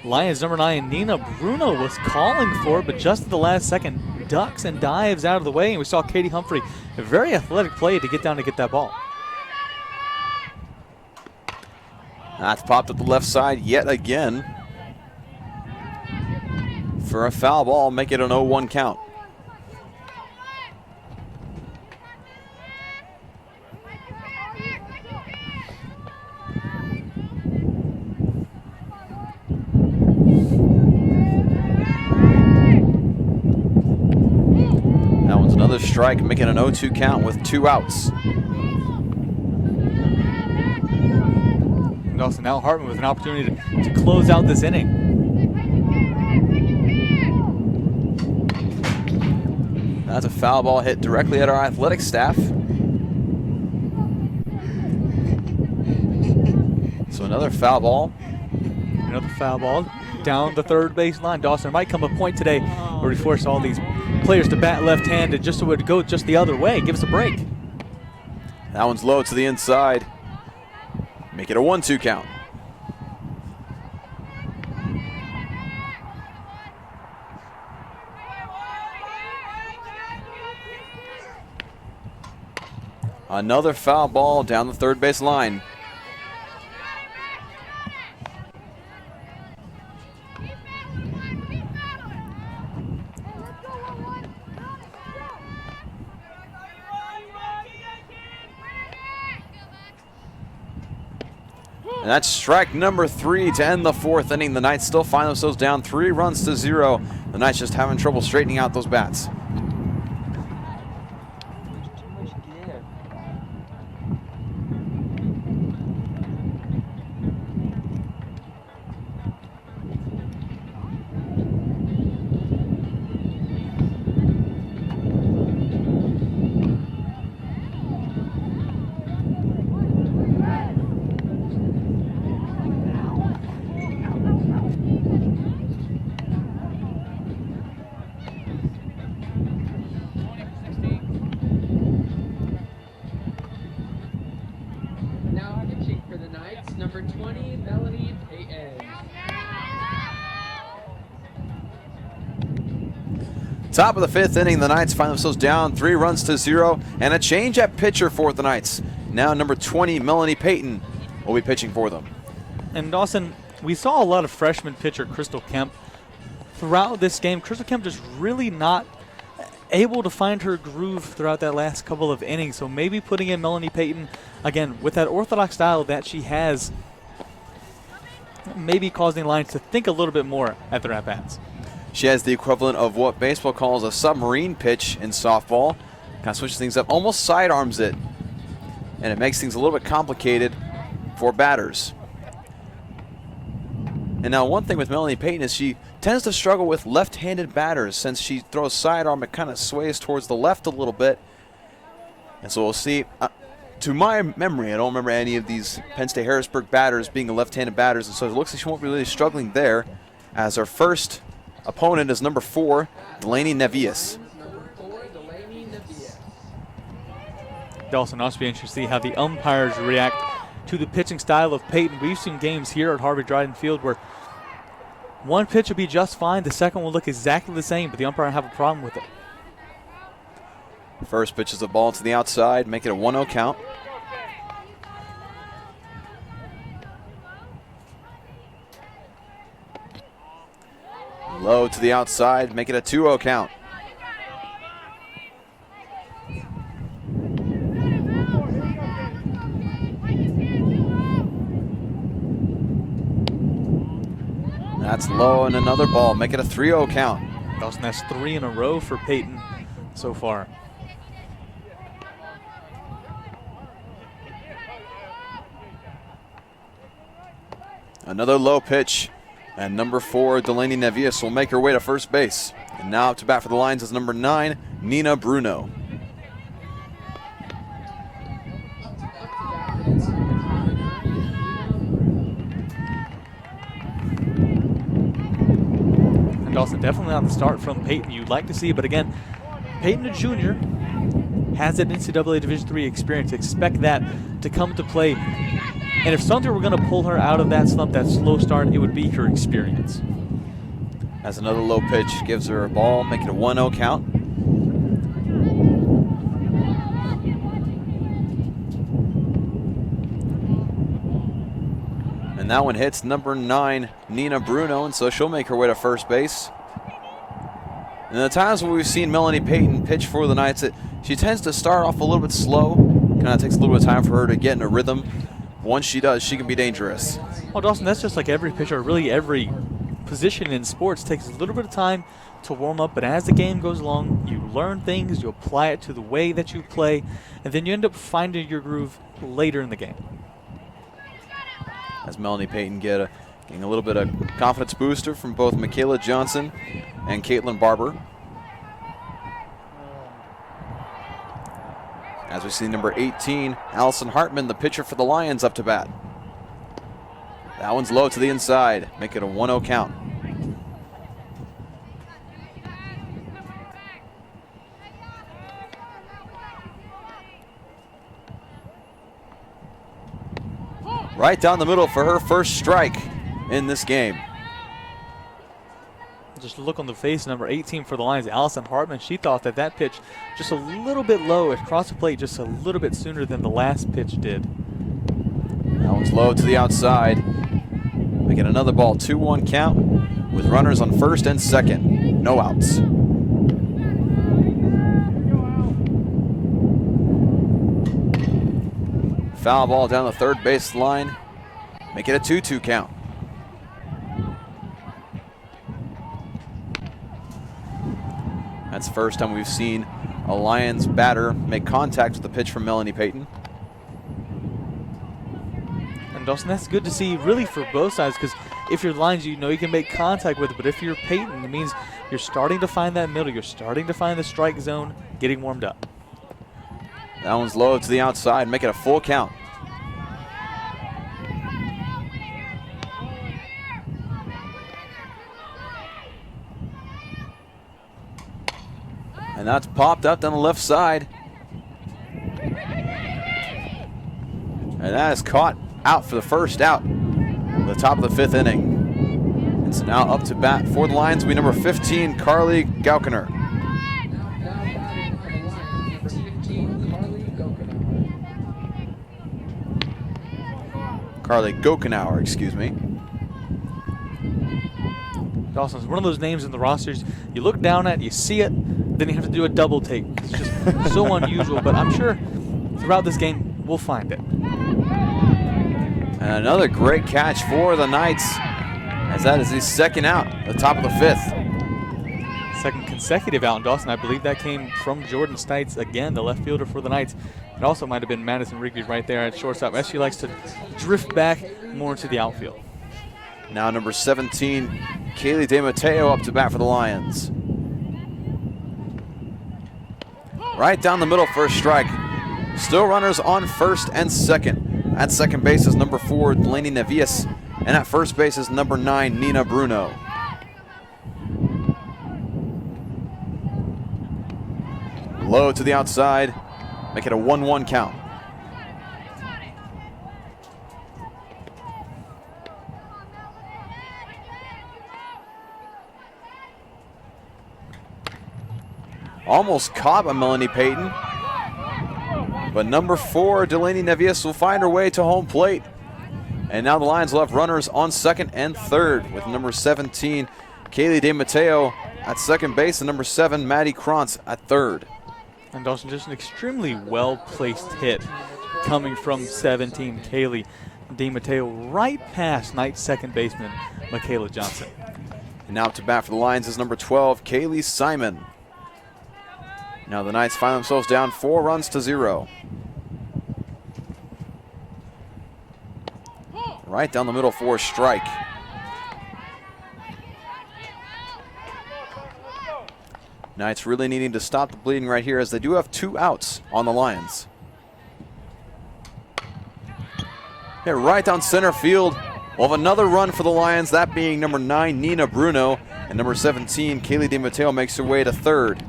Lions number 9, Nina Bruno, was calling for it, but just at the last second, ducks and dives out of the way, and we saw Katie Humphrey, a very athletic play to get down to get that ball. That's popped up the left side yet again for a foul ball, make it an 0-1 count. That one's another strike, making an 0-2 count with 2 outs. Dawson, now Hartman with an opportunity to close out this inning. That's a foul ball hit directly at our athletic staff. So another foul ball. Another foul ball down the third base line. Dawson, there might come a point today where we force all these players to bat left-handed just so it would go just the other way. Give us a break. That one's low to the inside. Make it a 1-2 count. Another foul ball down the third base line. And that's strike number 3 to end the 4th inning. The Knights still find themselves down 3 runs to 0. The Knights just having trouble straightening out those bats. Now pitching for the Knights, number 20, Melanie Payton. Top of the 5th inning, the Knights find themselves down 3 runs to 0, and a change at pitcher for the Knights. Now number 20, Melanie Payton, will be pitching for them. And Dawson, we saw a lot of freshman pitcher Crystal Kemp throughout this game. Crystal Kemp just really not able to find her groove throughout that last couple of innings. So maybe putting in Melanie Payton, again, with that orthodox style that she has, maybe causing lines to think a little bit more at their at-bats. She has the equivalent of what baseball calls a submarine pitch in softball. Kind of switches things up, almost sidearms it, and it makes things a little bit complicated for batters. And now one thing with Melanie Payton is she tends to struggle with left-handed batters. Since she throws sidearm, it kind of sways towards the left a little bit. And so we'll see. To my memory, I don't remember any of these Penn State Harrisburg batters being left-handed batters, and so it looks like she won't be really struggling there, as her first opponent is number 4, Delaney Nevius. Number 4, Delaney Nevius. Dawson, also be interested to see how the umpires react to the pitching style of Payton. We've seen games here at Harvey-Dryden Field where one pitch will be just fine, the second will look exactly the same, but the umpire will have a problem with it. First pitch is a ball to the outside, make it a 1-0 count. Low to the outside, make it a 2-0 count. That's low and another ball, make it a 3-0 count. Dawson, that's 3 in a row for Payton so far. Another low pitch, and number 4, Delaney Nevius, will make her way to first base. And now up to bat for the Lions is number 9, Nina Bruno. And Dawson, definitely not the start from Payton you'd like to see, but again, Payton, a junior, has that NCAA Division III experience. Expect that to come to play. And if something were going to pull her out of that slump, that slow start, it would be her experience. As another low pitch gives her a ball, make it a 1-0 count. And that one hits number 9, Nina Bruno, and so she'll make her way to first base. And the times when we've seen Melanie Payton pitch for the Knights, she tends to start off a little bit slow. Kind of takes a little bit of time for her to get in a rhythm. Once she does, she can be dangerous. Well, Dawson, that's just like every pitcher, really every position in sports takes a little bit of time to warm up, but as the game goes along, you learn things, you apply it to the way that you play, and then you end up finding your groove later in the game. As Melanie Payton getting a little bit of confidence booster from both Michaela Johnson and Caitlin Barber. As we see number 18, Allison Hartman, the pitcher for the Lions, up to bat. That one's low to the inside, make it a 1-0 count. Right down the middle for her first strike in this game. Just look on the face, number 18 for the Lions, Allison Hartman. She thought that pitch just a little bit low. It crossed the plate just a little bit sooner than the last pitch did. That one's low to the outside. We get another ball, 2-1 count with runners on first and second. No outs. Foul ball down the third base line. Make it a 2-2 count. That's the first time we've seen a Lions batter make contact with the pitch from Melanie Payton. And Dawson, that's good to see really for both sides, because if you're Lions, you know you can make contact with it, but if you're Payton, it means you're starting to find that middle. You're starting to find the strike zone, getting warmed up. That one's low to the outside, make it a full count. And that's popped up down the left side. And that is caught out for the first out at the top of the 5th inning. It's now up to bat for the Lions will be number 15, Carly Gaukner. Carly Gokenauer, excuse me. Dawson's one of those names in the rosters you look down at, you see it, then you have to do a double take. It's just so unusual, but I'm sure throughout this game we'll find it. And another great catch for the Knights, as that is the second out at the top of the 5th. Second consecutive out in Dawson. I believe that came from Jordan Stites, again, the left fielder for the Knights. It also might have been Madison Rigby right there at shortstop, as she likes to drift back more into the outfield. Now number 17, Kaylee DeMatteo up to bat for the Lions. Right down the middle for a strike. Still runners on first and second. At second base is number 4, Delaney Nevias. And at first base is number 9, Nina Bruno. Low to the outside. Make it a 1-1 count. Almost caught by Melanie Payton. But number 4, Delaney Nevias, will find her way to home plate. And now the Lions will have runners on second and third with number 17, Kaylee DeMatteo at second base, and number 7, Maddie Krantz at third. And Dawson, just an extremely well-placed hit coming from 17, Kaylee DeMatteo, right past Knights second baseman, Michaela Johnson. And now up to bat for the Lions is number 12, Kaylee Simon. Now the Knights find themselves down 4 runs to 0. Right down the middle for a strike. Knights really needing to stop the bleeding right here, as they do have 2 outs on the Lions. Hit right down center field. We'll have another run for the Lions, that being number 9, Nina Bruno, and number 17, Kaylee DeMatteo, makes her way to third.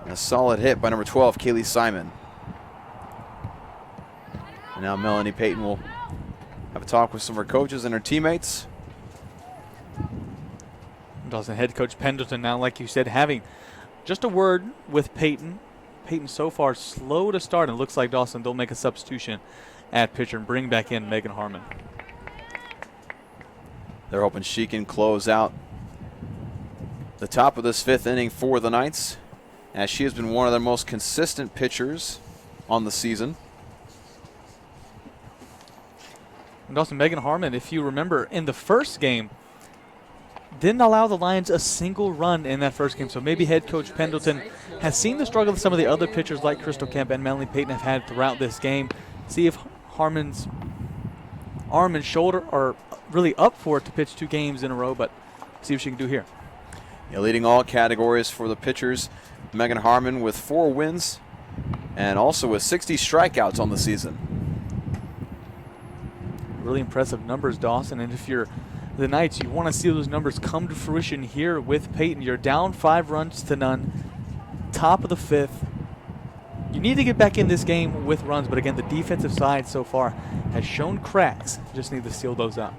And a solid hit by number 12, Kaylee Simon. And now Melanie Payton will have a talk with some of her coaches and her teammates. Dawson, head coach Pendleton now, like you said, having just a word with Payton. Payton so far slow to start, and it looks like Dawson, they'll make a substitution at pitcher and bring back in Megan Harmon. They're hoping she can close out the top of this 5th inning for the Knights, as she has been one of their most consistent pitchers on the season. And Dawson, Megan Harmon, if you remember, in the first game, didn't allow the Lions a single run in that first game. So maybe head coach Pendleton has seen the struggle that some of the other pitchers like Crystal Kemp and Melanie Payton have had throughout this game. See if Harmon's arm and shoulder are really up for it to pitch 2 games in a row, but see what she can do here. Yeah, leading all categories for the pitchers, Megan Harmon with 4 wins and also with 60 strikeouts on the season. Really impressive numbers, Dawson, and if you're the Knights, you want to see those numbers come to fruition here with Payton. You're down 5 runs to none, top of the 5th. You need to get back in this game with runs, but again, the defensive side so far has shown cracks. Just need to seal those up.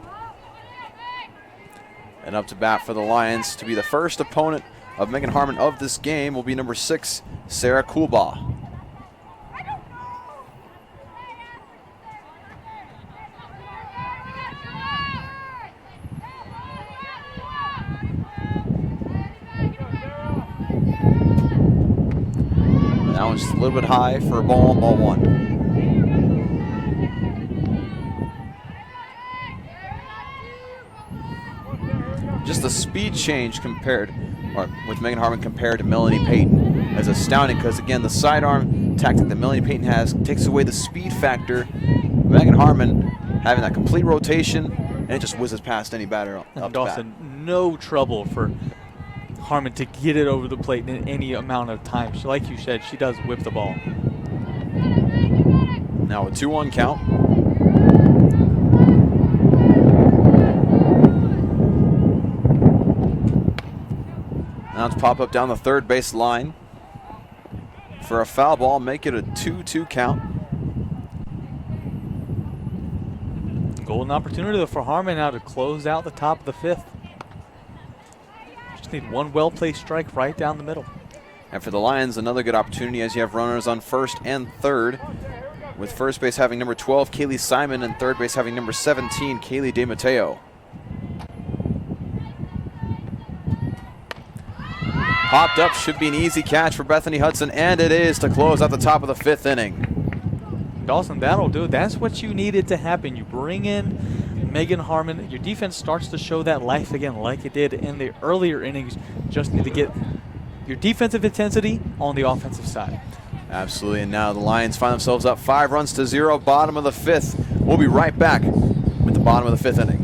And up to bat for the Lions to be the first opponent of Megan Harmon of this game will be number 6, Sarah Kulbaugh. That one's just a little bit high for a ball, ball 1. just the speed change with Megan Harmon compared to Melanie Payton is astounding, because again, the sidearm tactic that Melanie Payton has takes away the speed factor. Megan Harmon having that complete rotation, and it just whizzes past any batter up to Dawson, bat. no trouble for Harmon to get it over the plate in any amount of time. She, like you said, she does whip the ball. Now a 2-1 count. Now it's pop up down the third base line for a foul ball, make it a 2-2 count. Golden opportunity for Harmon now to close out the top of the fifth. Just need one well-placed strike right down the middle. And for the Lions, another good opportunity as you have runners on first and third, with first base having number 12, Kaylee Simon, and third base having number 17, Kaylee DeMatteo. Popped up, should be an easy catch for Bethany Hudson, and it is to close out the top of the fifth inning. Dawson, that'll do it. That's what you needed to happen. You bring in Megan Harmon. Your defense starts to show that life again like it did in the earlier innings. Just need to get your defensive intensity on the offensive side. Absolutely, and now the Lions find themselves up 5-0, bottom of the fifth. We'll be right back with the bottom of the fifth inning.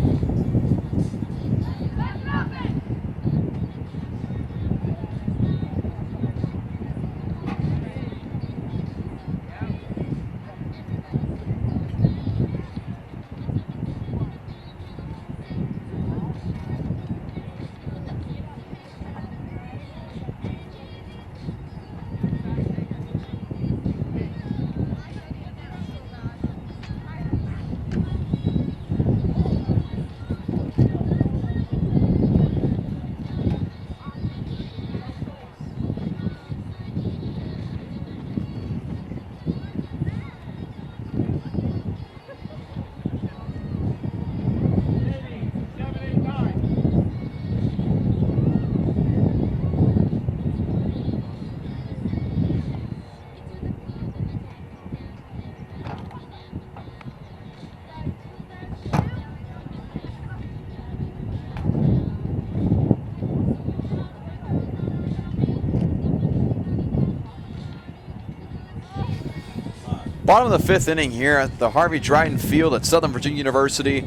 Bottom of the fifth inning here at the Harvey Dryden Field at Southern Virginia University.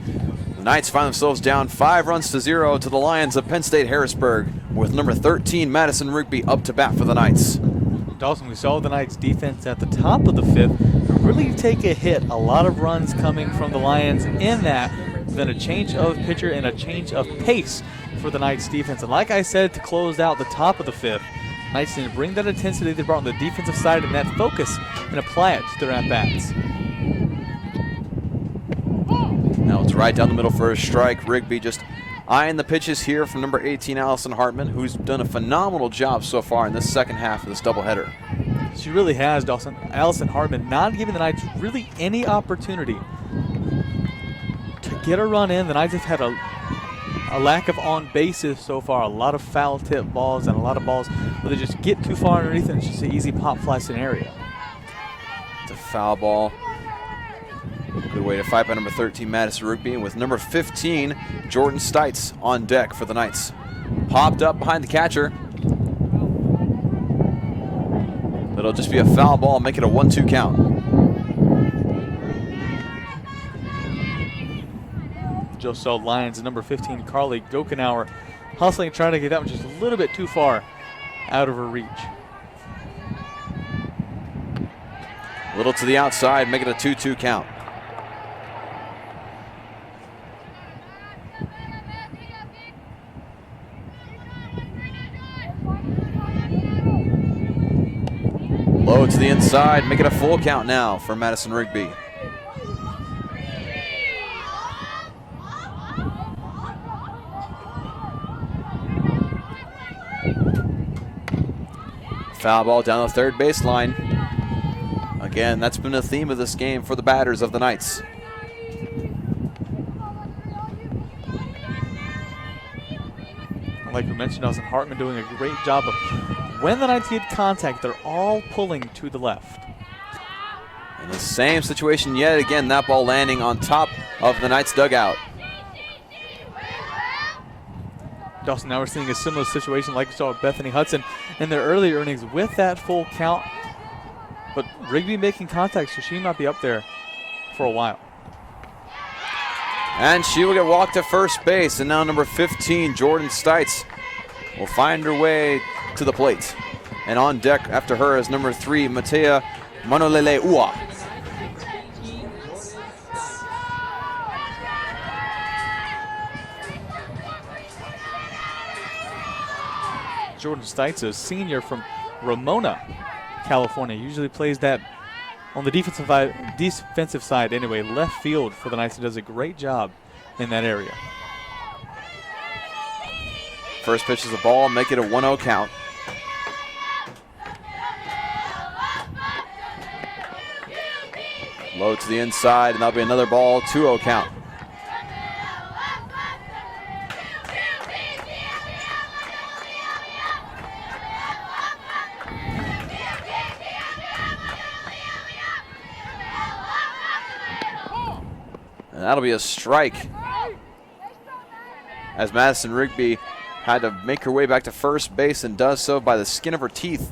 The Knights find themselves down 5-0 to the Lions of Penn State Harrisburg, with number 13, Madison Rigby, up to bat for the Knights. Dawson, we saw the Knights defense at the top of the fifth really take a hit. A lot of runs coming from the Lions in that. Then a change of pitcher and a change of pace for the Knights defense. And like I said, to close out the top of the fifth, Knights need to bring that intensity they brought on the defensive side and that focus and apply it to their at-bats. Now it's right down the middle for a strike. Rigby just eyeing the pitches here from number 18, Allison Hartman, who's done a phenomenal job so far in this second half of this doubleheader. She really has, Dawson. Allison Hartman not giving the Knights really any opportunity to get a run in. The Knights have had a lack of on bases so far. A lot of foul tip balls and a lot of balls where they just get too far underneath and it's just an easy pop fly scenario. It's a foul ball. Good way to fight by number 13, Madison Rigby, and with number 15, Jordan Stites, on deck for the Knights. Popped up behind the catcher. It'll just be a foul ball, make it a 1-2 count. Joe saw Lions number 15, Carly Gokenauer, hustling, trying to get that one just a little bit too far out of her reach. A little to the outside, make it a 2-2 count. Low to the inside, make it a full count now for Madison Rigby. Foul ball down the third baseline. Again, that's been a theme of this game for the batters of the Knights. Like we mentioned, Dawson Hartman doing a great job of when the Knights get contact, they're all pulling to the left. In the same situation yet again, that ball landing on top of the Knights dugout. Dawson, now we're seeing a similar situation like we saw with Bethany Hudson in their earlier innings with that full count. But Rigby making contact, so she might be up there for a while. And she will get walked to first base. And now number 15, Jordan Stites, will find her way to the plate. And on deck after her is number 3, Matea Manolele'ua. Jordan Stites, a senior from Ramona, California, usually plays that on the defensive side anyway, left field for the Knights, and does a great job in that area. First pitch is a ball, make it a 1-0 count. Low to the inside, and that'll be another ball, 2-0 count. And that'll be a strike, as Madison Rigby had to make her way back to first base and does so by the skin of her teeth.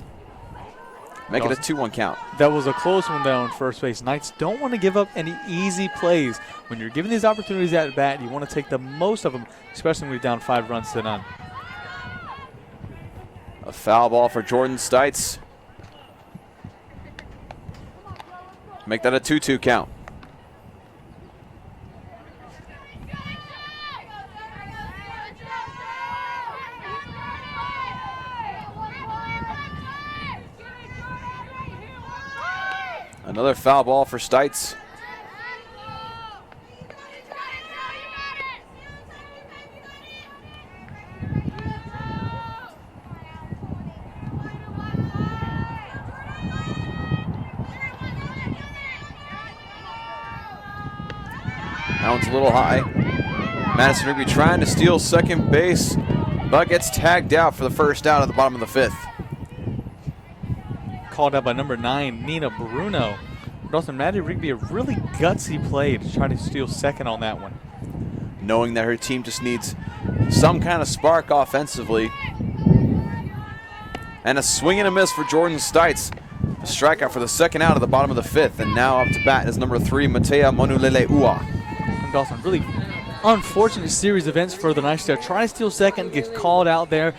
Make it a 2-1 count. That was a close one down first base. Knights don't want to give up any easy plays. When you're given these opportunities at bat, you want to take the most of them, especially when you're down 5 runs to none. A foul ball for Jordan Stites. Make that a 2-2 count. Another foul ball for Stites. That one's a little high. Madison Rigby trying to steal second base, but gets tagged out for the first out at the bottom of the 5th. Called out by number 9, Nina Bruno. But also Maddie Rigby, a really gutsy play to try to steal second on that one. Knowing that her team just needs some kind of spark offensively. And a swing and a miss for Jordan Stites. A strikeout for the second out at the bottom of the 5th. And now up to bat is number 3, Matea Manolele'ua. And Dawson, really unfortunate series of events for the Knights there. Trying to steal second, gets called out there.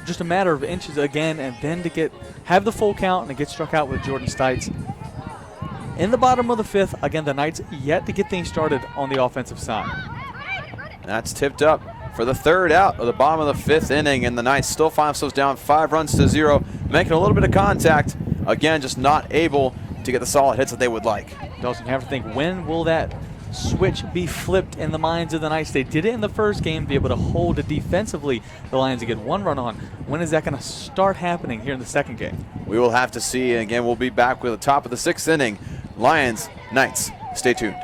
Just a matter of inches again, and then to have the full count and get struck out with Jordan Stites. In the bottom of the 5th, again, the Knights yet to get things started on the offensive side. That's tipped up for the third out of the bottom of the 5th inning, and the Knights still find themselves down 5 runs to 0, making a little bit of contact. Again, just not able to get the solid hits that they would like. Dawson, you have to think, when will that switch be flipped in the minds of the Knights? They did it in the first game, be able to hold it defensively, the Lions to get 1 run on. When is that going to start happening here in the second game? We will have to see. Again, we'll be back with the top of the 6th inning. Lions, Knights, stay tuned.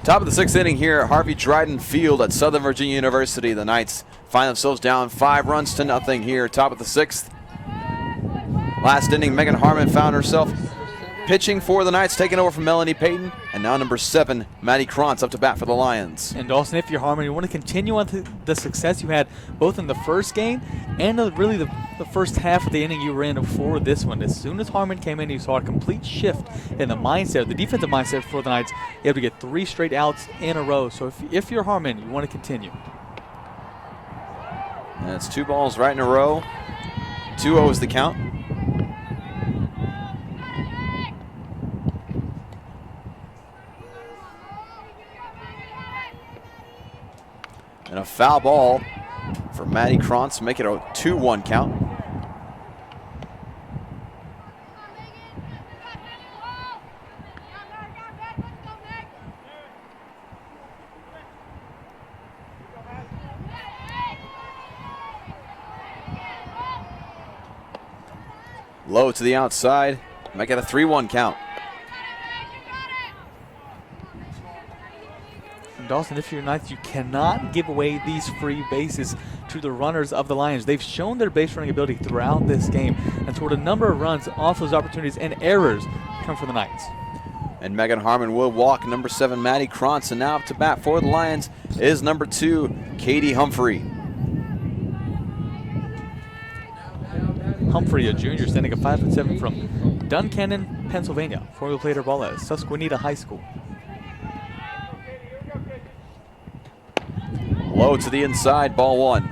Top of the 6th inning here at Harvey Dryden Field at Southern Virginia University. The Knights find themselves down 5 runs to nothing here, top of the 6th. Last inning, Megan Harmon found herself pitching for the Knights, taking over from Melanie Payton. And now number 7, Maddie Krantz, up to bat for the Lions. And Dawson, if you're Harmon, you want to continue on the success you had both in the first game and really the first half of the inning you were in before this one. As soon as Harmon came in, you saw a complete shift in the mindset, the defensive mindset for the Knights, able to get 3 straight outs in a row. So if you're Harmon, you want to continue. And it's 2 balls right in a row. 2-0 is the count. foul ball for Maddie Krantz, make it a 2-1 count. Low to the outside, make it a 3-1 count. Dawson, if you're Knights, you cannot give away these free bases to the runners of the Lions. They've shown their base running ability throughout this game and scored a number of runs off those opportunities, and errors come from the Knights. And Megan Harmon will walk number 7, Maddie Krantz. And now up to bat for the Lions is number 2, Katie Humphrey. Humphrey, a junior, standing at 5'7" from Duncannon, Pennsylvania. Formerly played her ball at Susquehanna High School. Low to the inside, ball 1.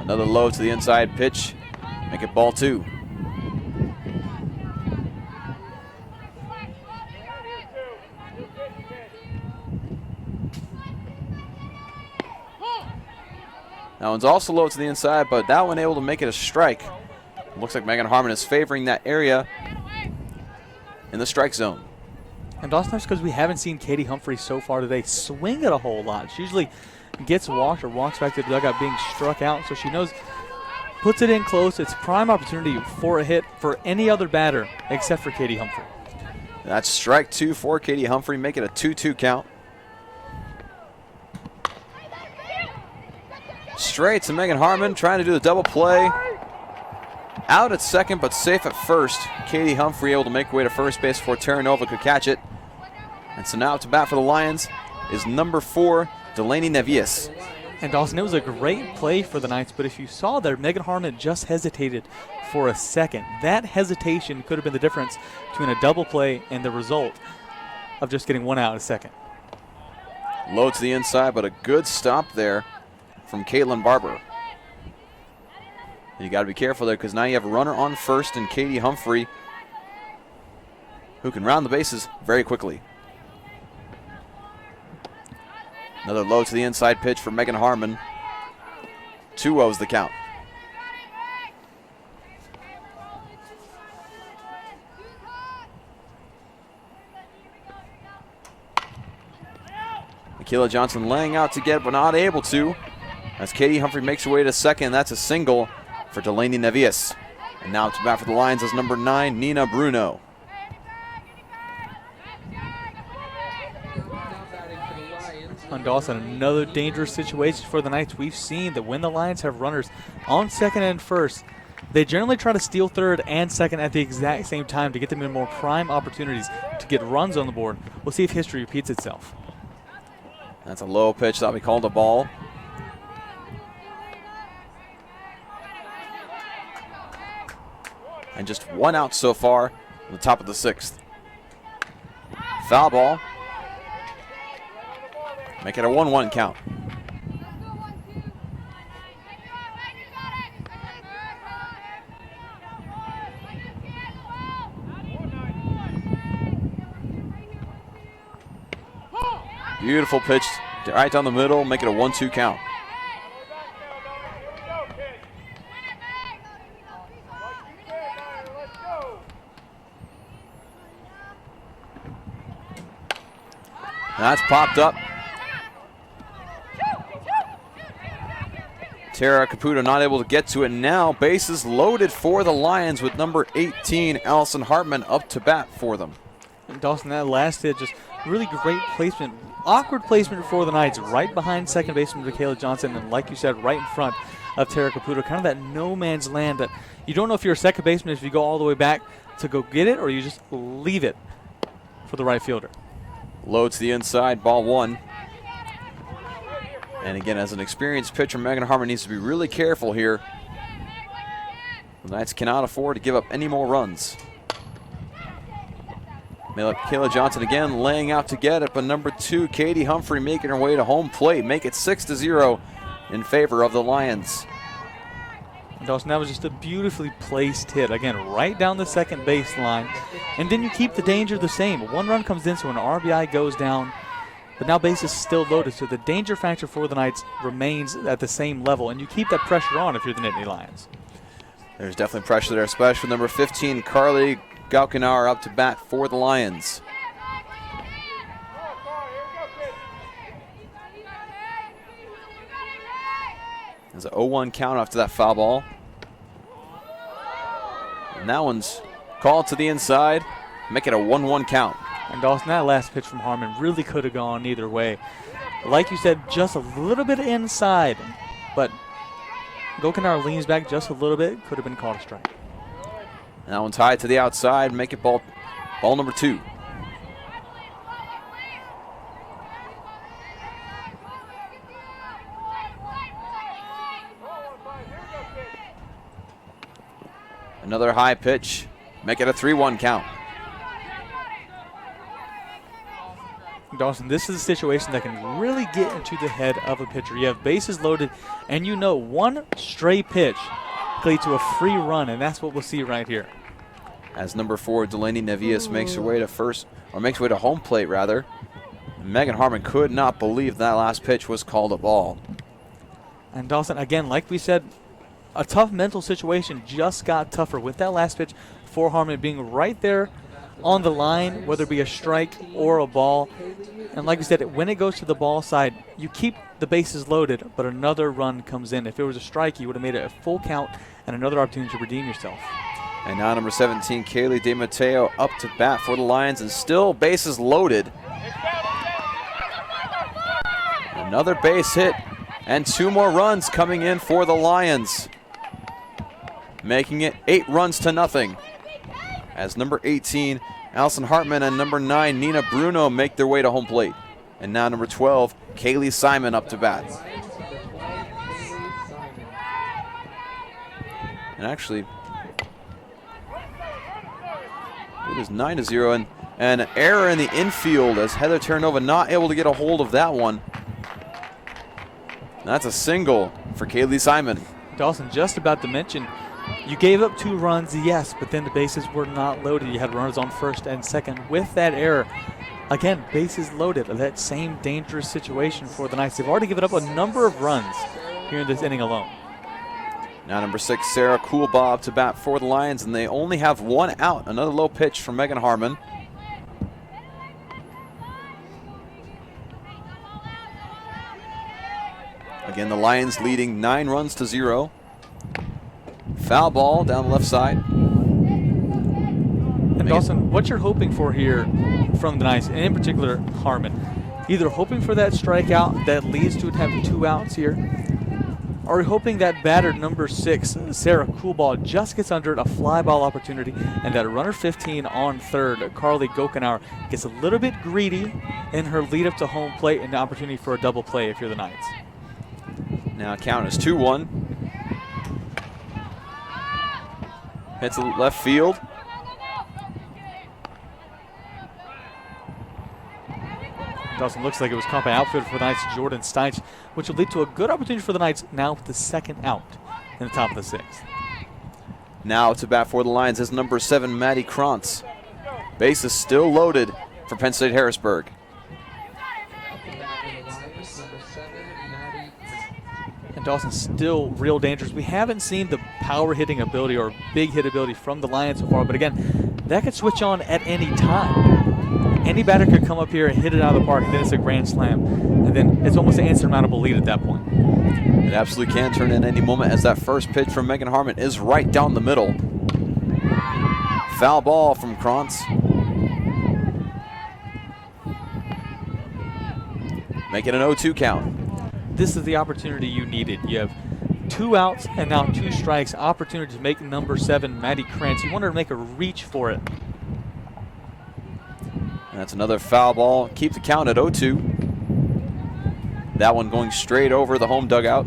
Another low to the inside pitch, make it ball 2. That one's also low to the inside, but that one able to make it a strike. Looks like Megan Harmon is favoring that area in the strike zone. And Dawson, that's because we haven't seen Katie Humphrey so far today swing it a whole lot. She usually gets walked or walks back to the dugout being struck out, so she knows, puts it in close. It's prime opportunity for a hit for any other batter except for Katie Humphrey. That's strike 2 for Katie Humphrey, make it a 2-2 count. Straight to Megan Harmon, trying to do the double play. Out at second, but safe at first. Katie Humphrey able to make her way to first base before Terranova could catch it. And so now up to bat for the Lions is number 4, Delaney Nevius. And Dawson, it was a great play for the Knights, but if you saw there, Megan Harmon just hesitated for a second. That hesitation could have been the difference between a double play and the result of just getting one out at second. Low to the inside, but a good stop there from Caitlin Barber. You got to be careful there because now you have a runner on first and Katie Humphrey, who can round the bases very quickly. Another low to the inside pitch for Megan Harmon. 2-0's the count. Michaela Johnson laying out to get, but not able to, as Katie Humphrey makes her way to second. That's a single for Delaney Nevius. And now to bat for the Lions is number 9, Nina Bruno. On Dawson, another dangerous situation for the Knights. We've seen that when the Lions have runners on second and first, they generally try to steal third and second at the exact same time to get them in more prime opportunities to get runs on the board. We'll see if history repeats itself. That's a low pitch, that'll be called a ball. And just one out so far on the top of the 6th. Foul ball. Make it a 1-1 count. Beautiful pitch right down the middle, make it a 1-2 count. That's popped up. Tara Caputo not able to get to it now. Bases loaded for the Lions with number 18, Allison Hartman, up to bat for them. And Dawson, that last hit, just really great placement. Awkward placement for the Knights, right behind second baseman Michaela Johnson, and like you said, right in front of Tara Caputo. Kind of that no man's land that you don't know if you're a second baseman if you go all the way back to go get it or you just leave it for the right fielder. Low to the inside, ball 1. And again, as an experienced pitcher, Megan Harmon needs to be really careful here. The Knights cannot afford to give up any more runs. Michaela Johnson again laying out to get it, but number 2, Katie Humphrey, making her way to home plate. Make it 6-0 in favor of the Lions. Dawson, that was just a beautifully placed hit. Again, right down the second baseline. And then you keep the danger the same. One run comes in, so an RBI goes down. But now base is still loaded, so the danger factor for the Knights remains at the same level. And you keep that pressure on if you're the Nittany Lions. There's definitely pressure there, especially with number 15, Carly Galkinauer, up to bat for the Lions. There's an 0-1 count after that foul ball. And that one's called to the inside, make it a 1-1 count. And Dawson, that last pitch from Harmon really could have gone either way. Like you said, just a little bit inside, but Galkinauer leans back just a little bit, could have been called a strike. And that one's high to the outside, make it ball number 2. Another high pitch, make it a 3-1 count. Dawson, this is a situation that can really get into the head of a pitcher. You have bases loaded, and you know one stray pitch could lead to a free run, and that's what we'll see right here. As number 4, Delaney Nevias makes her way to home plate rather. Megan Harmon could not believe that last pitch was called a ball. And Dawson, again, like we said, a tough mental situation just got tougher with that last pitch for Harmon being right there on the line, whether it be a strike or a ball. And like we said, when it goes to the ball side, you keep the bases loaded, but another run comes in. If it was a strike, you would have made it a full count and another opportunity to redeem yourself. And now number 17, Kaylee DeMatteo, up to bat for the Lions, and still bases loaded. Another base hit, and 2 more runs coming in for the Lions, making it 8 runs to nothing. As number 18, Allison Hartman, and number 9, Nina Bruno, make their way to home plate. And now number 12, Kaylee Simon, up to bat. And actually, it is 9-0, and an error in the infield as Heather Terranova not able to get a hold of that one. That's a single for Kaylee Simon. Dawson, just about to mention, you gave up 2 runs, yes, but then the bases were not loaded. You had runners on first and second. With that error, again, bases loaded. That same dangerous situation for the Knights. They've already given up a number of runs here in this inning alone. Now number 6, Sarah Coolbaugh, up to bat for the Lions, and they only have 1 out. Another low pitch from Megan Harmon. Again, the Lions leading 9 runs to 0. Foul ball down the left side. And Dawson, what you're hoping for here from the Knights, and in particular Harmon, either hoping for that strikeout that leads to having 2 outs here, or you're hoping that batter number 6, Sarah Coolbaugh, just gets under it, a fly ball opportunity, and that runner 15 on third, Carly Galkinauer, gets a little bit greedy in her lead up to home plate and the opportunity for a double play if you're the Knights. Now count is 2-1. Hits the left field. Dawson, looks like it was caught by outfielder for the Knights, Jordan Steitch, which will lead to a good opportunity for the Knights now with the 2nd out in the top of the 6th. Now to bat for the Lions is number 7, Maddie Krantz. Base is still loaded for Penn State Harrisburg. And Dawson still real dangerous. We haven't seen the power hitting ability or big hit ability from the Lions so far, but again, that could switch on at any time. Any batter could come up here and hit it out of the park, and then it's a grand slam. And then it's almost an insurmountable lead at that point. It absolutely can turn in any moment, as that first pitch from Megan Harmon is right down the middle. Foul ball from Krantz. Make it an 0-2 count. This is the opportunity you needed. You have 2 outs and now 2 strikes. Opportunity to make number 7, Maddie Krantz. You wanted to make a reach for it. And that's another foul ball. Keep the count at 0-2. That one going straight over the home dugout.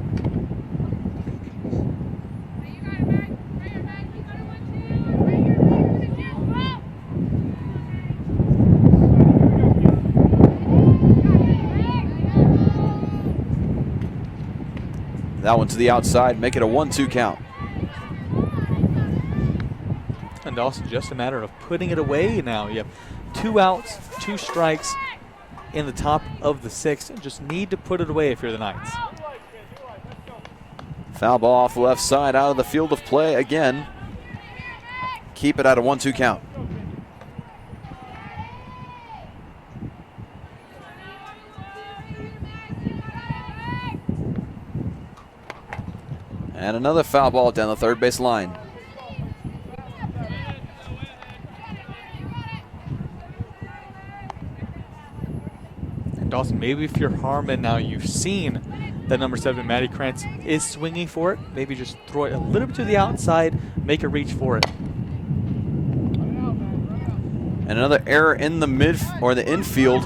That one to the outside, make it a 1-2 count. and Dawson, just a matter of putting it away now. You have 2 outs, 2 strikes in the top of the 6th, and just need to put it away if you're the Knights. Foul ball off the left side, out of the field of play again. Keep it at a 1-2 count. And another foul ball down the third base line. And Dawson, maybe if you're Harmon now, you've seen that number 7, Maddie Krantz, is swinging for it. Maybe just throw it a little bit to the outside, make a reach for it. And another error in the the infield.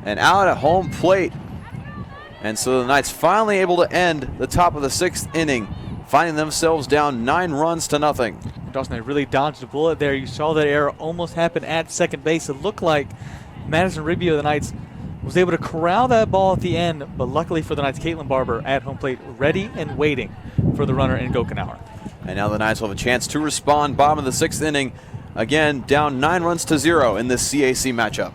And out at home plate. And so the Knights finally able to end the top of the 6th inning, finding themselves down 9 runs to nothing. Dawson, they really dodged a bullet there. You saw that error almost happen at second base. It looked like Madison Rubio, the Knights, was able to corral that ball at the end, but luckily for the Knights, Caitlin Barber at home plate, ready and waiting for the runner in Gokenauer. And now the Knights will have a chance to respond. Bottom of the 6th inning, again down 9 runs to 0 in this CAC matchup.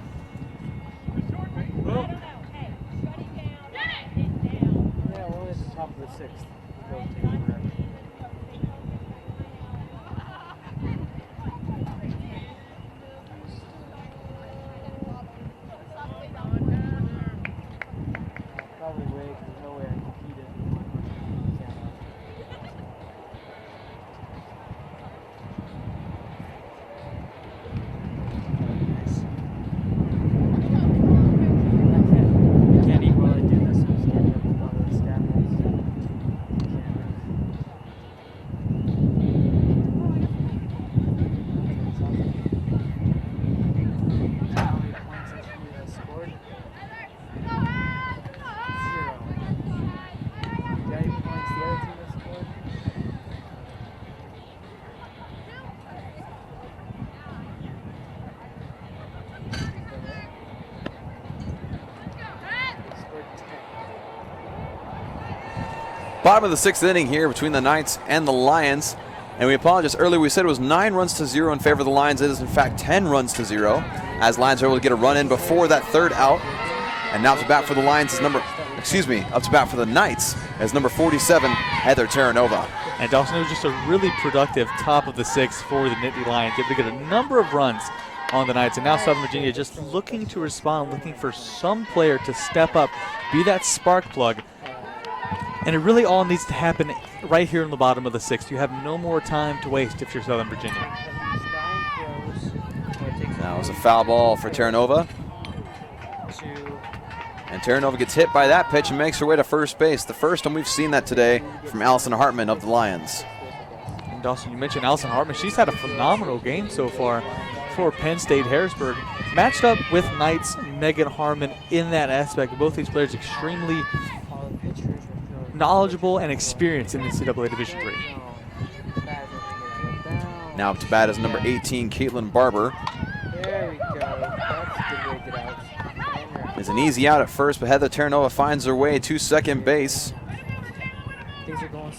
Bottom of the 6th inning here between the Knights and the Lions. And we apologize earlier, we said it was 9 runs to 0 in favor of the Lions. It is in fact 10 runs to 0 as Lions are able to get a run in before that 3rd out. And now up to bat for the Lions is up to bat for the Knights as number 47, Heather Terranova. And Dawson, it was just a really productive top of the 6th for the Nittany Lions. Able to get a number of runs on the Knights. And now Southern Virginia just looking to respond, looking for some player to step up, be that spark plug. And it really all needs to happen right here in the bottom of the 6th. You have no more time to waste if you're Southern Virginia. Now it was a foul ball for Terranova. And Terranova gets hit by that pitch and makes her way to first base. The first time we've seen that today from Allison Hartman of the Lions. And Dawson, you mentioned Allison Hartman. She's had a phenomenal game so far for Penn State Harrisburg. Matched up with Knights Megan Harmon in that aspect. Both these players extremely knowledgeable and experienced in NCAA Division III. Now up to bat is number 18, Caitlin Barber. There we go. That's a good way to get out. It's an easy out at first, but Heather Terranova finds her way to second base. Things are going.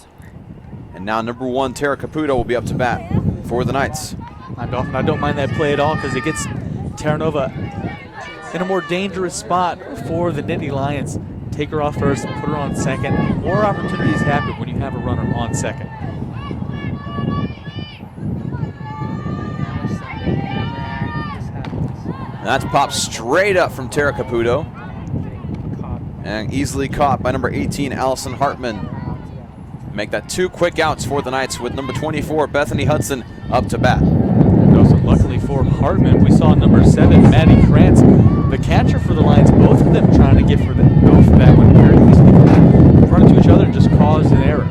And now number 1, Tara Caputo, will be up to bat for the Knights. I don't mind that play at all because it gets Terranova in a more dangerous spot for the Nittany Lions. Take her off first, put her on second. More opportunities happen when you have a runner on second. And that's popped straight up from Tara Caputo. And easily caught by number 18, Allison Hartman. Make that 2 quick outs for the Knights with number 24, Bethany Hudson, up to bat. Also, luckily for Hartman, we saw number 7, Maddie Krantz, the catcher for the Lions, both of them trying to go for that one very easily. Run into each other and just cause an error.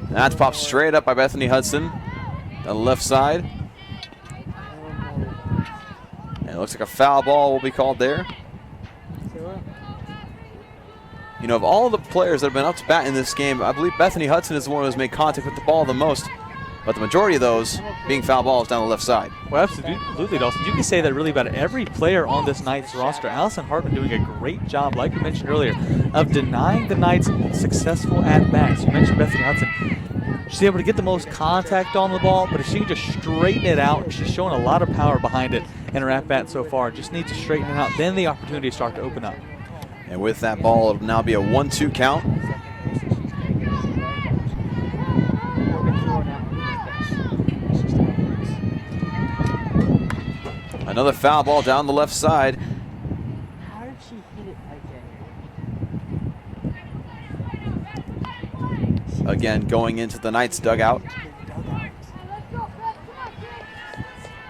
And that's popped straight up by Bethany Hudson on the left side. And it looks like a foul ball will be called there. You know, of all the players that have been up to bat in this game, I believe Bethany Hudson is the one who has made contact with the ball the most. but the majority of those being foul balls down the left side. Well, absolutely, Dawson. You can say that really about every player on this Knights roster. Allison Hartman doing a great job, like we mentioned earlier, of denying the Knights successful at-bats. You mentioned Bethany Hudson. She's able to get the most contact on the ball, but if she can just straighten it out, she's showing a lot of power behind it in her at-bat so far. Just needs to straighten it out. Then the opportunities start to open up. And with that ball, it'll now be a 1-2 count. Another foul ball down the left side. How did she hit it like Again, going into the Knights dugout. that?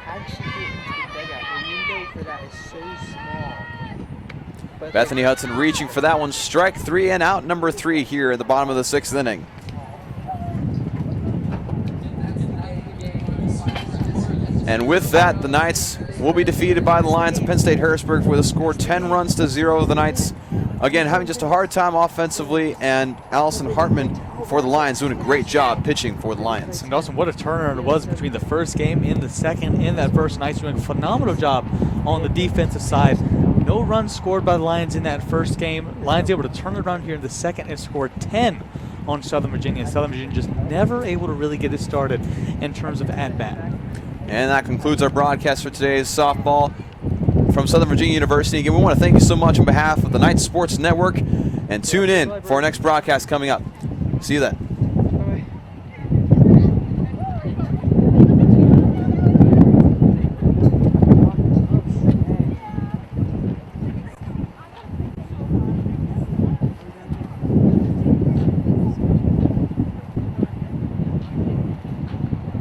How did she get into the dugout? The window for that is so small. But Bethany Hudson reaching for that one. Strike 3 and out number 3 here at the bottom of the 6th inning. And with that, the Knights will be defeated by the Lions of Penn State Harrisburg with a score 10-0. The Knights, again, having just a hard time offensively, and Allison Hartman for the Lions doing a great job pitching for the Lions. And Dawson, what a turnaround it was between the first game and the second. In that first, Knights doing a phenomenal job on the defensive side. No runs scored by the Lions in that first game. Lions able to turn it around here in the second and score 10 on Southern Virginia. Southern Virginia just never able to really get it started in terms of at-bat. And that concludes our broadcast for today's softball from Southern Virginia University. Again, we want to thank you so much on behalf of the Knights Sports Network, and tune in for our next broadcast coming up. See you then.